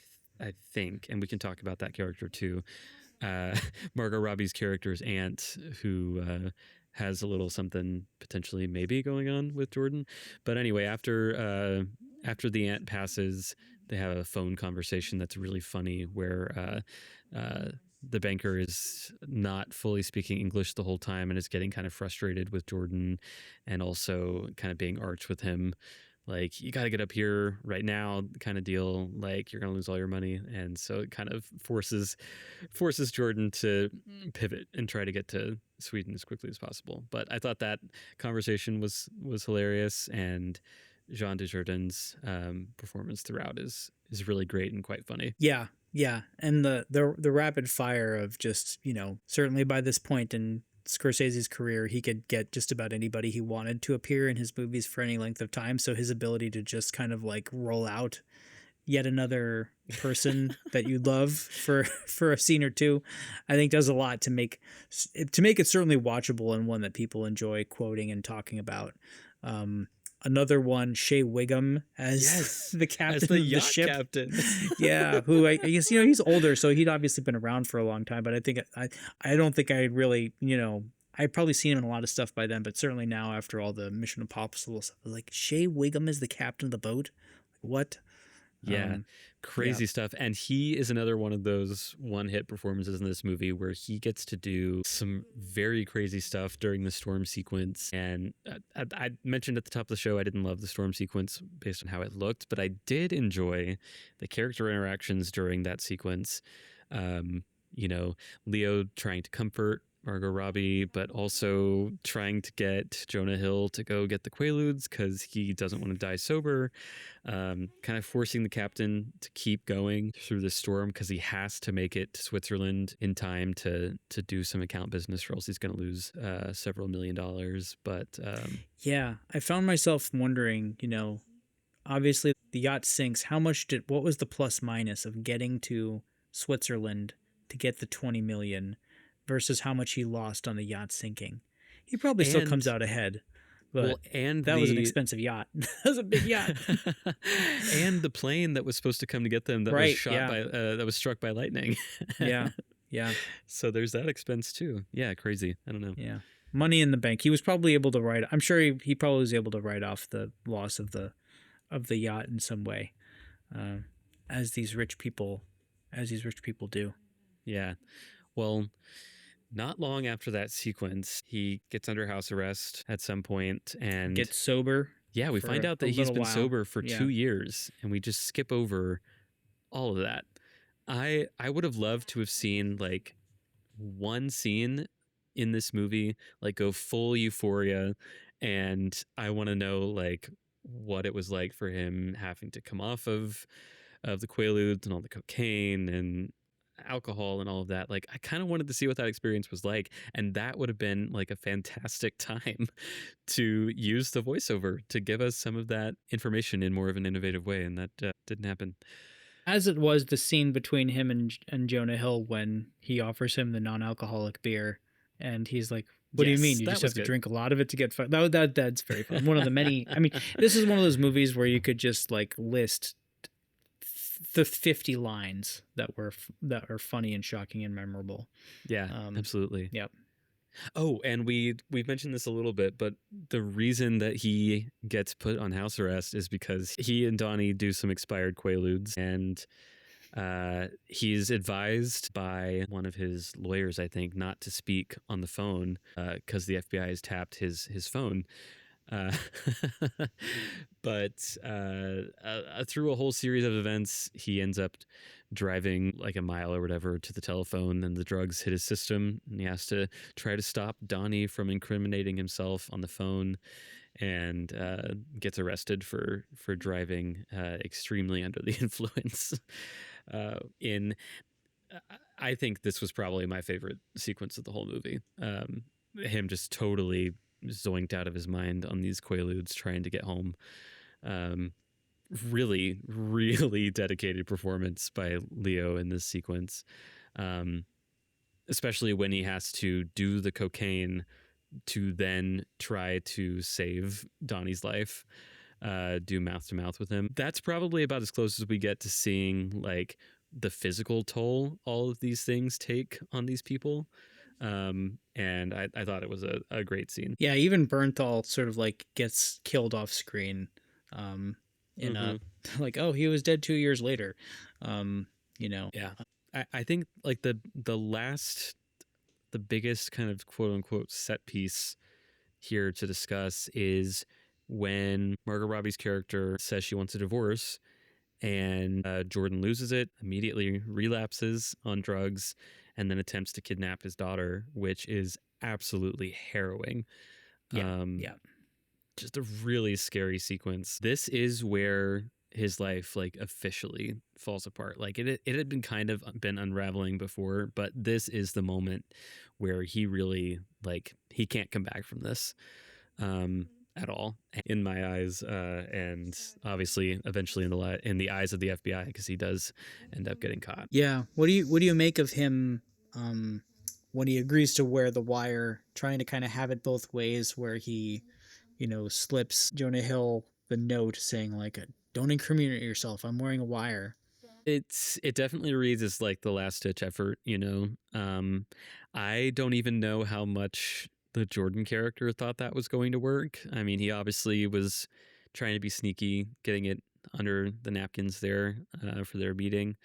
think, and we can talk about that character too. Margot Robbie's character's aunt, who has a little something potentially maybe going on with Jordan. But anyway, after the aunt passes, they have a phone conversation that's really funny, where the banker is not fully speaking English the whole time and is getting kind of frustrated with Jordan, and also kind of being arch with him. Like, you got to get up here right now kind of deal. Like, you're going to lose all your money. And so it kind of forces Jordan to pivot and try to get to Sweden as quickly as possible. But I thought that conversation was hilarious, and Jean Dujardin's performance throughout is really great and quite funny.
Yeah. Yeah, and the rapid fire of just, certainly by this point in Scorsese's career, he could get just about anybody he wanted to appear in his movies for any length of time. So his ability to just kind of like roll out yet another person that you love for a scene or two, I think does a lot to make it certainly watchable, and one that people enjoy quoting and talking about. Another one, Shea Wiggum as the captain of the ship.
Captain.
Yeah, who I guess he's older, so he'd obviously been around for a long time. But I think I don't think I really I'd probably seen him in a lot of stuff by then, but certainly now after all the Mission Impossible stuff, I was like, Shea Wiggum is the captain of the boat. What?
Yeah, crazy stuff. And he is another one of those one-hit performances in this movie where he gets to do some very crazy stuff during the storm sequence. And I mentioned at the top of the show I didn't love the storm sequence based on how it looked, but I did enjoy the character interactions during that sequence. Leo trying to comfort Margot Robbie, but also trying to get Jonah Hill to go get the Quaaludes because he doesn't want to die sober. Kind of forcing the captain to keep going through the storm because he has to make it to Switzerland in time to do some account business, or else he's going to lose several $1 million. But
Yeah, I found myself wondering, obviously the yacht sinks. What was the plus minus of getting to Switzerland to get the 20 million versus how much he lost on the yacht sinking? He probably still comes out ahead, but that was an expensive yacht. That was a big yacht.
And the plane that was supposed to come to get them that was shot by that was struck by lightning.
Yeah.
So there's that expense too. Yeah, crazy. I don't know.
Yeah, money in the bank. He was probably able to write. I'm sure he probably was able to write off the loss of the yacht in some way, as these rich people do.
Yeah. Well, not long after that sequence, he gets under house arrest at some point and
gets sober.
Yeah, we find out that he's been sober for 2 years, and we just skip over all of that. I would have loved to have seen like one scene in this movie like go full euphoria, and I want to know like what it was like for him having to come off of the Quaaludes and all the cocaine and alcohol and all of that. Like I kind of wanted to see what that experience was like, and that would have been like a fantastic time to use the voiceover to give us some of that information in more of an innovative way, and that didn't happen.
As it was the scene between him and Jonah Hill when he offers him the non-alcoholic beer, and he's like, what do you mean? You just have to drink a lot of it to get fun. That's very fun. One of the many. I mean, this is one of those movies where you could just like list the 50 lines that are funny and shocking and memorable.
Yeah, absolutely.
Yep.
Oh, and we've mentioned this a little bit, but the reason that he gets put on house arrest is because he and Donnie do some expired Quaaludes, and he's advised by one of his lawyers, I think, not to speak on the phone because the FBI has tapped his phone. But through a whole series of events, he ends up driving like a mile or whatever to the telephone, and the drugs hit his system, and he has to try to stop Donnie from incriminating himself on the phone, and gets arrested for driving extremely under the influence. I think this was probably my favorite sequence of the whole movie. Him just totally zoinked out of his mind on these Quaaludes trying to get home. Really, really dedicated performance by Leo in this sequence, especially when he has to do the cocaine to then try to save Donnie's life, do mouth to mouth with him. That's probably about as close as we get to seeing like the physical toll all of these things take on these people. And I thought it was a great scene.
Yeah, even Bernthal sort of like gets killed off screen, in a like, oh, he was dead 2 years later.
Yeah, I think like the biggest kind of quote unquote set piece here to discuss is when Margot Robbie's character says she wants a divorce, and Jordan loses it, immediately relapses on drugs, and then attempts to kidnap his daughter, which is absolutely harrowing.
Yeah.
Just a really scary sequence. This is where his life like officially falls apart. Like it had been unraveling before, but this is the moment where he really like he can't come back from this at all, in my eyes, and obviously eventually in the eyes of the FBI, because he does end up getting caught.
Yeah. What do you make of him when he agrees to wear the wire, trying to kind of have it both ways, where he, slips Jonah Hill the note saying like, don't incriminate yourself, I'm wearing a wire.
It definitely reads as like the last ditch effort, I don't even know how much the Jordan character thought that was going to work. I mean, he obviously was trying to be sneaky, getting it under the napkins there for their meeting.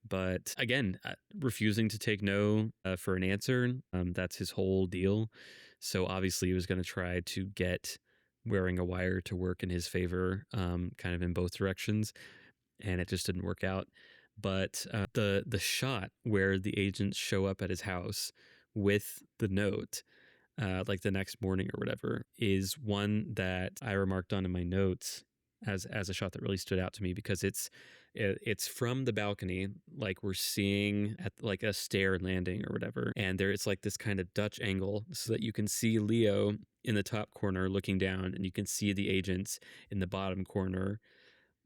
But again, refusing to take no for an answer, that's his whole deal. So obviously he was going to try to get wearing a wire to work in his favor, kind of in both directions. And it just didn't work out. But the shot where the agents show up at his house with the note, like the next morning or whatever, is one that I remarked on in my notes as a shot that really stood out to me, because it's from the balcony, like we're seeing at like a stair landing or whatever, and there it's like this kind of Dutch angle so that you can see Leo in the top corner looking down, and you can see the agents in the bottom corner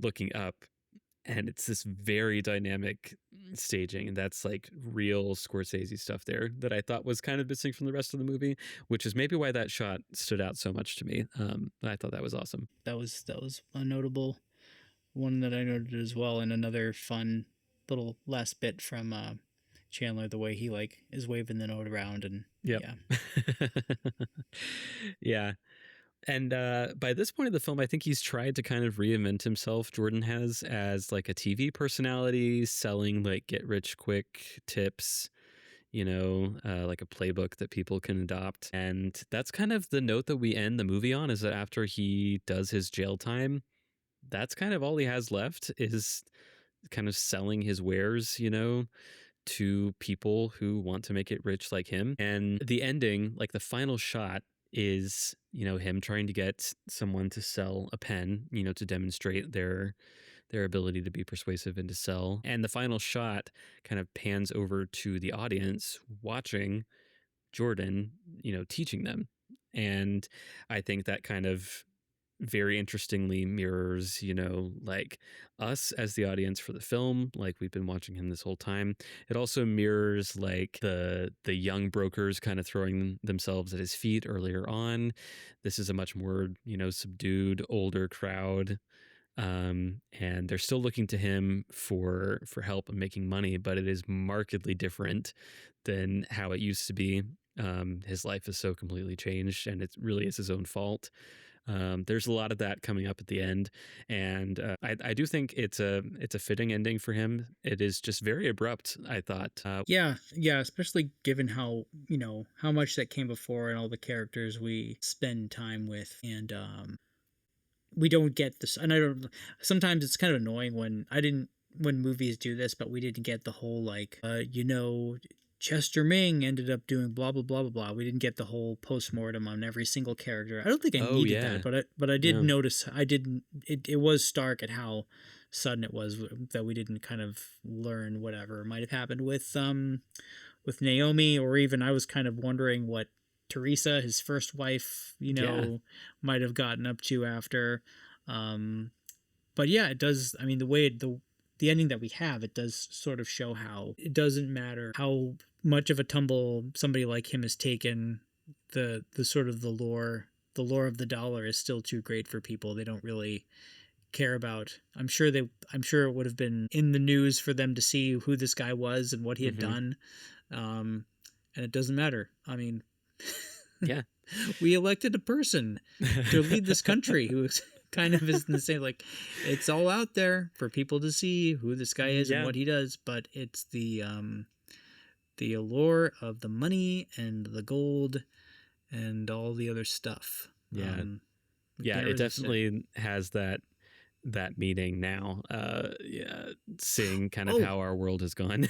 looking up. And it's this very dynamic staging, and that's like real Scorsese stuff there that I thought was kind of missing from the rest of the movie, which is maybe why that shot stood out so much to me. I thought that was awesome.
That was a notable one that I noted as well, and another fun little last bit from Chandler, the way he like is waving the note around, and
yep.
yeah.
Yeah. And by this point of the film, I think he's tried to kind of reinvent himself, Jordan has, as like a TV personality, selling like get rich quick tips, like a playbook that people can adopt. And that's kind of the note that we end the movie on, is that after he does his jail time, that's kind of all he has left, is kind of selling his wares, to people who want to make it rich like him. And the ending, like the final shot, is him trying to get someone to sell a pen, to demonstrate their ability to be persuasive and to sell. And the final shot kind of pans over to the audience watching Jordan, teaching them. And I think that kind of very interestingly mirrors, like us as the audience for the film, like we've been watching him this whole time. It also mirrors like the young brokers kind of throwing themselves at his feet earlier on. This is a much more, subdued, older crowd. And they're still looking to him for help and making money, but it is markedly different than how it used to be. His life is so completely changed, and it really is his own fault. There's a lot of that coming up at the end, and I do think it's a fitting ending for him. It is just very abrupt, I thought.
Yeah, especially given how how much that came before and all the characters we spend time with, and we don't get this. And I don't. Sometimes it's kind of annoying when movies do this, but we didn't get the whole like Chester Ming ended up doing blah blah blah blah blah. We didn't get the whole postmortem on every single character. I don't think I needed that, but I did notice. I didn't. It was stark at how sudden it was that we didn't kind of learn whatever might have happened with Naomi, or even I was kind of wondering what Teresa, his first wife, might have gotten up to after. But yeah, it does. I mean, the ending that we have, it does sort of show how it doesn't matter how much of a tumble somebody like him has taken, the sort of the lore of the dollar is still too great for people. They don't really care about. I'm sure it would have been in the news for them to see who this guy was and what he had done. And it doesn't matter. I mean,
yeah,
we elected a person to lead this country who kind of is in the same, like, it's all out there for people to see who this guy is and what he does, but it's the allure of the money and the gold and all the other stuff.
It definitely has that meaning now. Seeing kind of how our world has gone.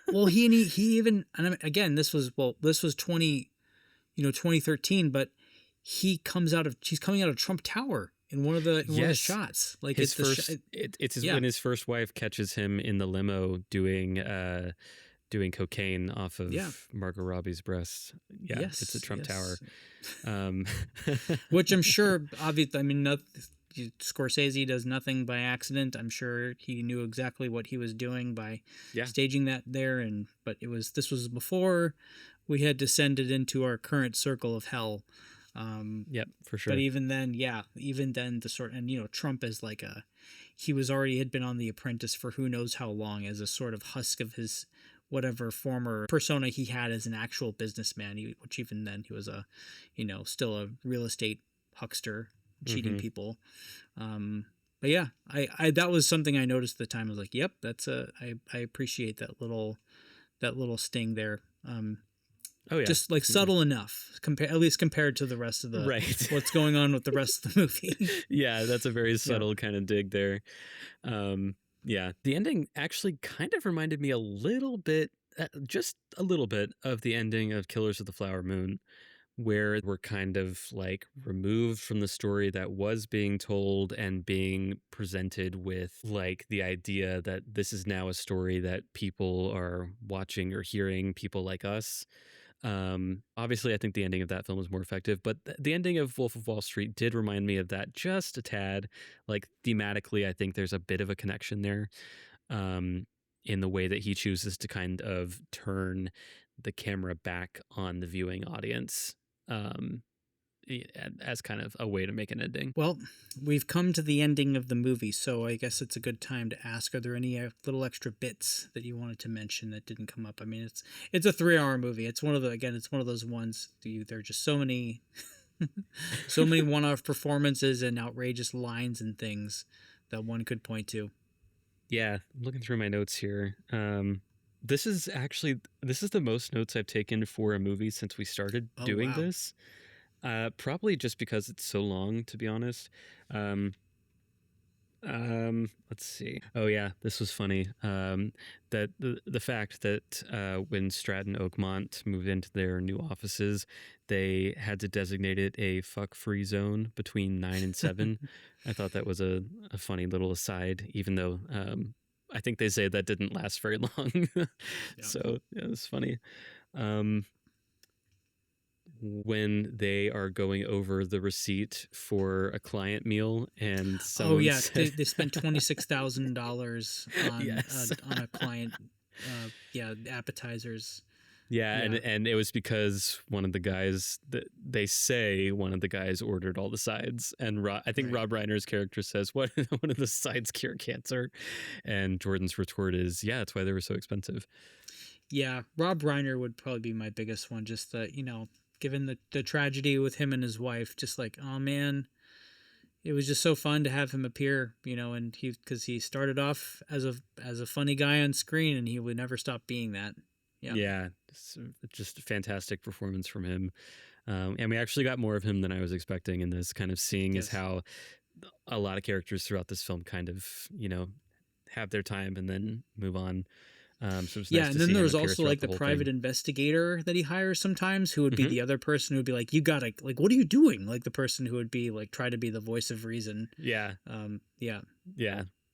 Well, he even, and again, this was 2013, but she's coming out of Trump Tower in one of the shots. Like
his when his first wife catches him in the limo doing cocaine off of Margot Robbie's breast. Yeah, it's a Trump Tower.
Which I'm sure, obviously, I mean, Scorsese does nothing by accident. I'm sure he knew exactly what he was doing by staging that there. But this was before we had descended into our current circle of hell.
Yep, for sure.
But even then, the sort, and Trump is like he had been on The Apprentice for who knows how long, as a sort of husk of his whatever former persona he had as an actual businessman, which even then he was still a real estate huckster, cheating people. But yeah, I that was something I noticed at the time. I was like, yep, I appreciate that little sting there. Just like subtle enough, at least compared to the rest of the what's going on with the rest of the movie.
Yeah, that's a very subtle kind of dig there. The ending actually kind of reminded me a little bit just a little bit of the ending of Killers of the Flower Moon, where we're kind of like removed from the story that was being told and being presented with like the idea that this is now a story that people are watching or hearing, people like us. Obviously I think the ending of that film was more effective, but the ending of Wolf of Wall Street did remind me of that just a tad. Like thematically, I think there's a bit of a connection there, in the way that he chooses to kind of turn the camera back on the viewing audience, as kind of a way to make an ending.
Well, we've come to the ending of the movie, so I guess it's a good time to ask, are there any little extra bits that you wanted to mention that didn't come up? I mean, it's a 3-hour movie. It's one of it's one of those ones, there are just so many so many one-off performances and outrageous lines and things that one could point to.
Yeah, I'm looking through my notes here. This is the most notes I've taken for a movie since we started doing
wow.
this. Probably just because it's so long, to be honest. Let's see. Oh yeah, this was funny. That the fact that when Stratton Oakmont moved into their new offices, they had to designate it a fuck-free zone between 9 and 7. I thought that was a funny little aside, even though I think they say that didn't last very long. So yeah, it was funny. When they are going over the receipt for a client meal and someone said,
they spent $26,000 on
yes.
On a client appetizers.
Yeah, and it was because one of the guys ordered all the sides, and I think Rob Reiner's character says, "What one of the sides cure cancer?" And Jordan's retort is, "Yeah, that's why they were so expensive."
Yeah, Rob Reiner would probably be my biggest one. Just given the tragedy with him and his wife, just like, oh man, it was just so fun to have him appear, and because he started off as a funny guy on screen, and he would never stop being that.
Yeah, just a fantastic performance from him. And we actually got more of him than I was expecting in this, kind of seeing as how a lot of characters throughout this film kind of, have their time and then move on. So it's nice
and
to
then
see
there was
him appear
also
throughout
like the
whole
private
thing.
investigator that he hires sometimes, who would be the other person who would be like, you gotta, like, what are you doing? Like the person who would be like, try to be the voice of reason.
Yeah.
Yeah.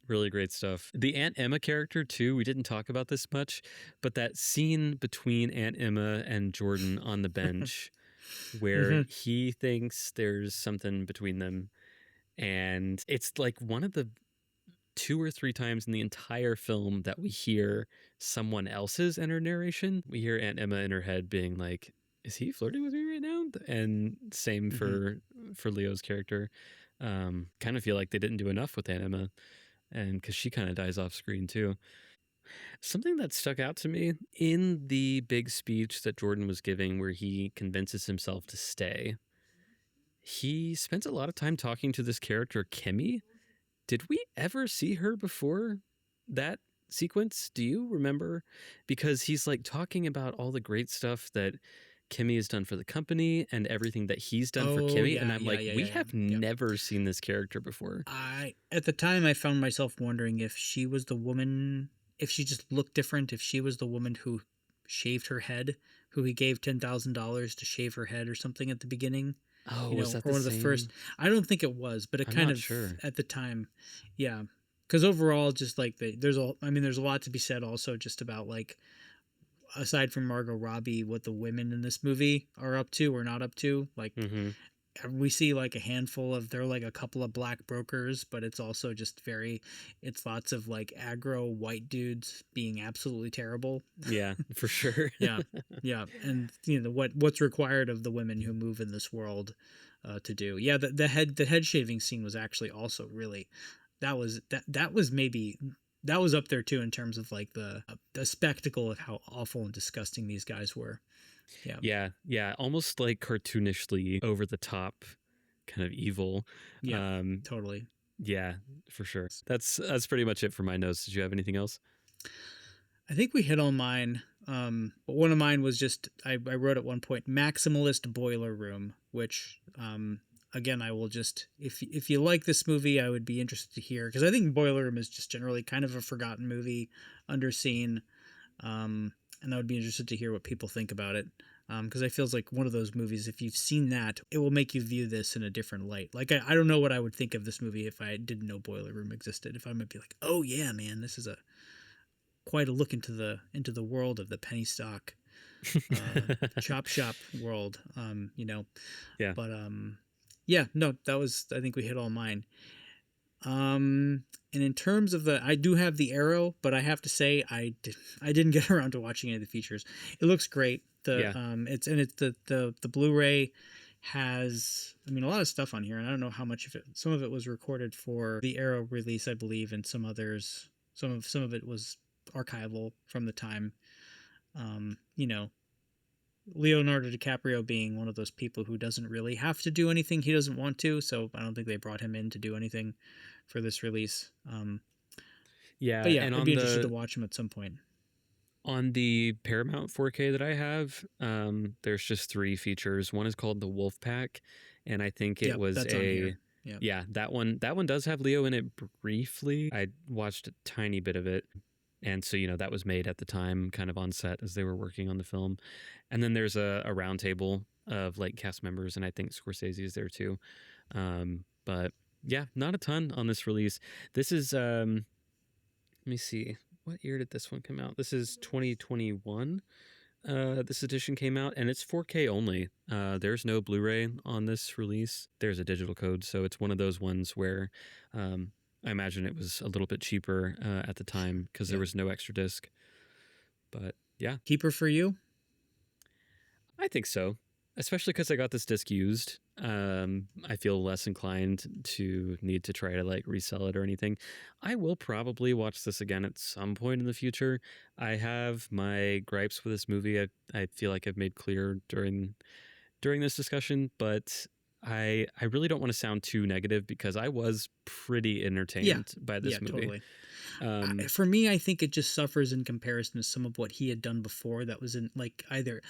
Really great stuff. The Aunt Emma character too, we didn't talk about this much, but that scene between Aunt Emma and Jordan on the bench where he thinks there's something between them, and it's like one of the 2 or 3 times in the entire film that we hear someone else's inner narration. We hear Aunt Emma in her head being like, is he flirting with me right now? And same for Leo's character. Kind of feel like they didn't do enough with Aunt Emma, and because she kind of dies off screen too. Something that stuck out to me in the big speech that Jordan was giving where he convinces himself to stay, he spends a lot of time talking to this character Kimmy. Did we ever see her before that sequence? Do you remember? Because he's like talking about all the great stuff that Kimmy has done for the company and everything that he's done for Kimmy. And I'm we have never seen this character before.
At the time, I found myself wondering if she was the woman, if she just looked different, if she was the woman who shaved her head, who he gave $10,000 to shave her head or something at the beginning.
Oh, was that
one of the first? I don't think it was, but it kind of at the time, yeah. Because overall, just like there's a lot to be said also just about like, aside from Margot Robbie, what the women in this movie are up to or not up to. Like we see like a handful of, they're like a couple of black brokers, but it's also just it's lots of like aggro white dudes being absolutely terrible.
Yeah, for sure.
Yeah. And what's required of the women who move in this world to do. Yeah. The head shaving scene was actually also really, that was up there too in terms of like the spectacle of how awful and disgusting these guys were.
Yeah, almost like cartoonishly over the top kind of evil.
Yeah, totally.
Yeah, for sure. That's pretty much it for my notes. Did you have anything else?
I think we hit on mine. But one of mine was just, I wrote at one point, maximalist boiler room, which again, I will just, if you like this movie, I would be interested to hear, because I think Boiler Room is just generally kind of a forgotten movie, underseen. and I would be interested to hear what people think about it. Because I feels like one of those movies, if you've seen that, it will make you view this in a different light. Like, I don't know what I would think of this movie if I didn't know Boiler Room existed. If I might be like, oh yeah, man, this is quite a look into the world of the penny stock, chop shop world.
Yeah.
But yeah, no, that was, I think we hit all mine. And in terms of I do have the Arrow, but I have to say I didn't get around to watching any of the features. It looks great. The Blu-ray has, I mean, a lot of stuff on here, and I don't know how much of it. Some of it was recorded for the Arrow release, I believe, and some of it was archival from the time. Leonardo DiCaprio being one of those people who doesn't really have to do anything he doesn't want to, so I don't think they brought him in to do anything for this release.
Yeah,
but yeah,
and
I'd be interested to watch him at some point.
On the Paramount 4K that I have, there's just 3 features. One is called The Wolf Pack, and I think it was
that's on here. Yep.
Yeah, that one does have Leo in it briefly. I watched a tiny bit of it. And so, that was made at the time, kind of on set as they were working on the film. And then there's a round table of like cast members, and I think Scorsese is there too. But yeah, not a ton on this release. This is, let me see, what year did this one come out? This is 2021. This edition came out, and it's 4K only. There's no Blu-ray on this release. There's a digital code, so it's one of those ones where I imagine it was a little bit cheaper at the time because there was no extra disc. But yeah.
Keeper for you?
I think so, especially because I got this disc used. I feel less inclined to need to try to like resell it or anything. I will probably watch this again at some point in the future. I have my gripes with this movie. I feel like I've made clear during this discussion, but I really don't want to sound too negative because I was pretty entertained by this movie.
Totally. For me, I think it just suffers in comparison to some of what he had done before that was in like either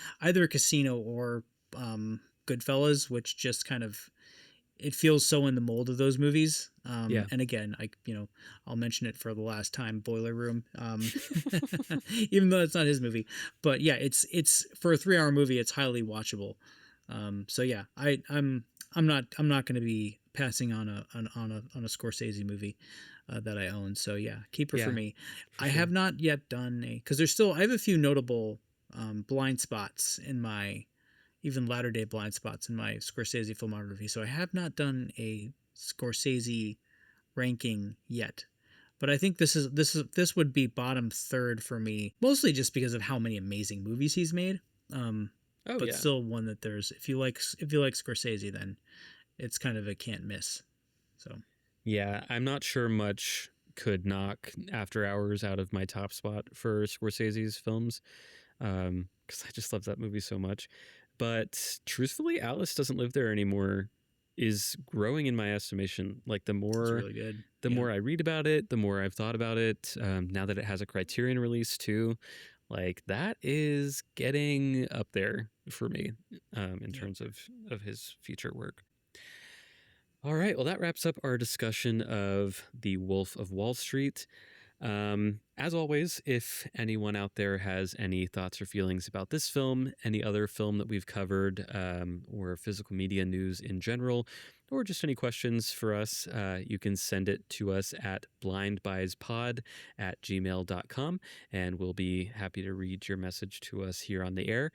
Casino or Goodfellas, which just kind of, it feels so in the mold of those movies. And again, I'll mention it for the last time, Boiler Room, even though it's not his movie. But yeah, it's for a 3-hour movie, it's highly watchable. So yeah, I'm not going to be passing on a Scorsese movie that I own. So yeah, Keeper for me. I have not yet done because I have a few notable blind spots in my, even latter day blind spots in my Scorsese filmography. So I have not done a Scorsese ranking yet. But I think this would be bottom third for me, mostly just because of how many amazing movies he's made. Still one that there's, if you like Scorsese, then it's kind of a can't miss. So
yeah, I'm not sure much could knock After Hours out of my top spot for Scorsese's films, because I just love that movie so much. But truthfully, Alice Doesn't Live There Anymore is growing in my estimation. Like the more
really good.
More I read about it, the more I've thought about it. Now that it has a Criterion release too, like that is getting up there for me in terms of his feature work. All right, well, that wraps up our discussion of The Wolf of Wall Street. As always, if anyone out there has any thoughts or feelings about this film, any other film that we've covered, or physical media news in general, or just any questions for us, you can send it to us at blindbuyspod@gmail.com, and we'll be happy to read your message to us here on the air.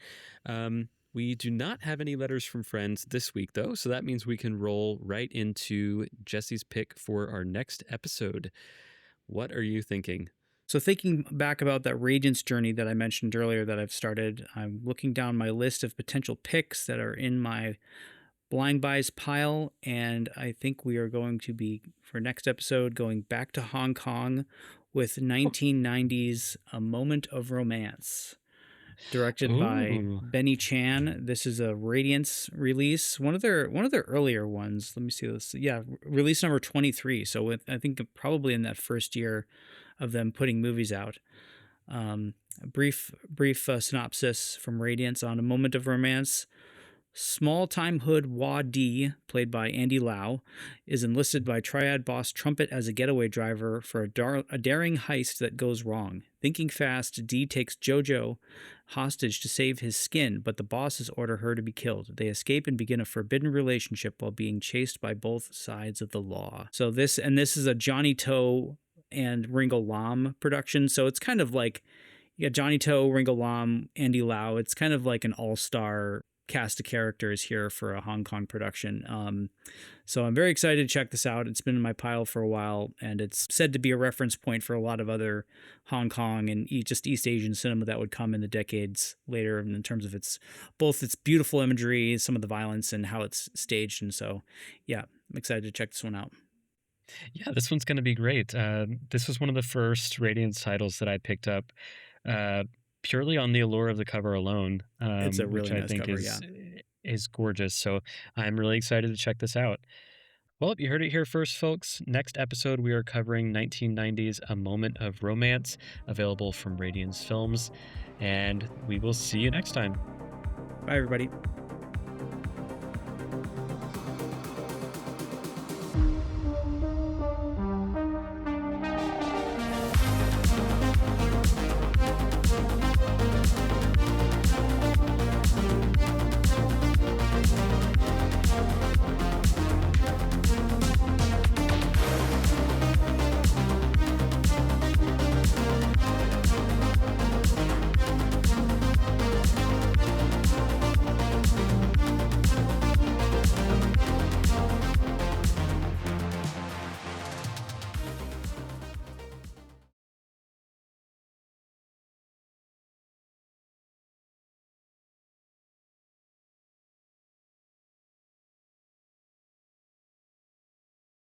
We do not have any letters from friends this week, though, so that means we can roll right into Jesse's pick for our next episode. What are you thinking?
So thinking back about that Radiance journey that I mentioned earlier that I've started, I'm looking down my list of potential picks that are in my blind buys pile, and I think we are going to be, for next episode, going back to Hong Kong with 1990's A Moment of Romance, directed by Benny Chan. This is a Radiance release, one of their earlier ones. Let me see this. Yeah, release number 23. So I think probably in that first year of them putting movies out. A brief synopsis from Radiance on A Moment of Romance. Small-time hood Wah Dee, played by Andy Lau, is enlisted by Triad boss Trumpet as a getaway driver for a daring heist that goes wrong. Thinking fast, Dee takes Jojo hostage to save his skin, but the bosses order her to be killed. They escape and begin a forbidden relationship while being chased by both sides of the law. So this is a Johnny To and Ringo Lam production, so it's kind of like you got Johnny To, Ringo Lam, Andy Lau. It's kind of like an all-star cast of characters here for a Hong Kong production. So I'm very excited to check this out. It's been in my pile for a while, and it's said to be a reference point for a lot of other Hong Kong and just East Asian cinema that would come in the decades later in terms of both its beautiful imagery, some of the violence, and how it's staged. And so, yeah, I'm excited to check this one out.
Yeah, this one's going to be great. This was one of the first Radiance titles that I picked up purely on the allure of the cover alone,
It's a really
which I
nice
think
cover,
is gorgeous. So I'm really excited to check this out. Well, you heard it here first, folks. Next episode, we are covering 1990's A Moment of Romance, available from Radiance Films. And we will see you next time.
Bye, everybody.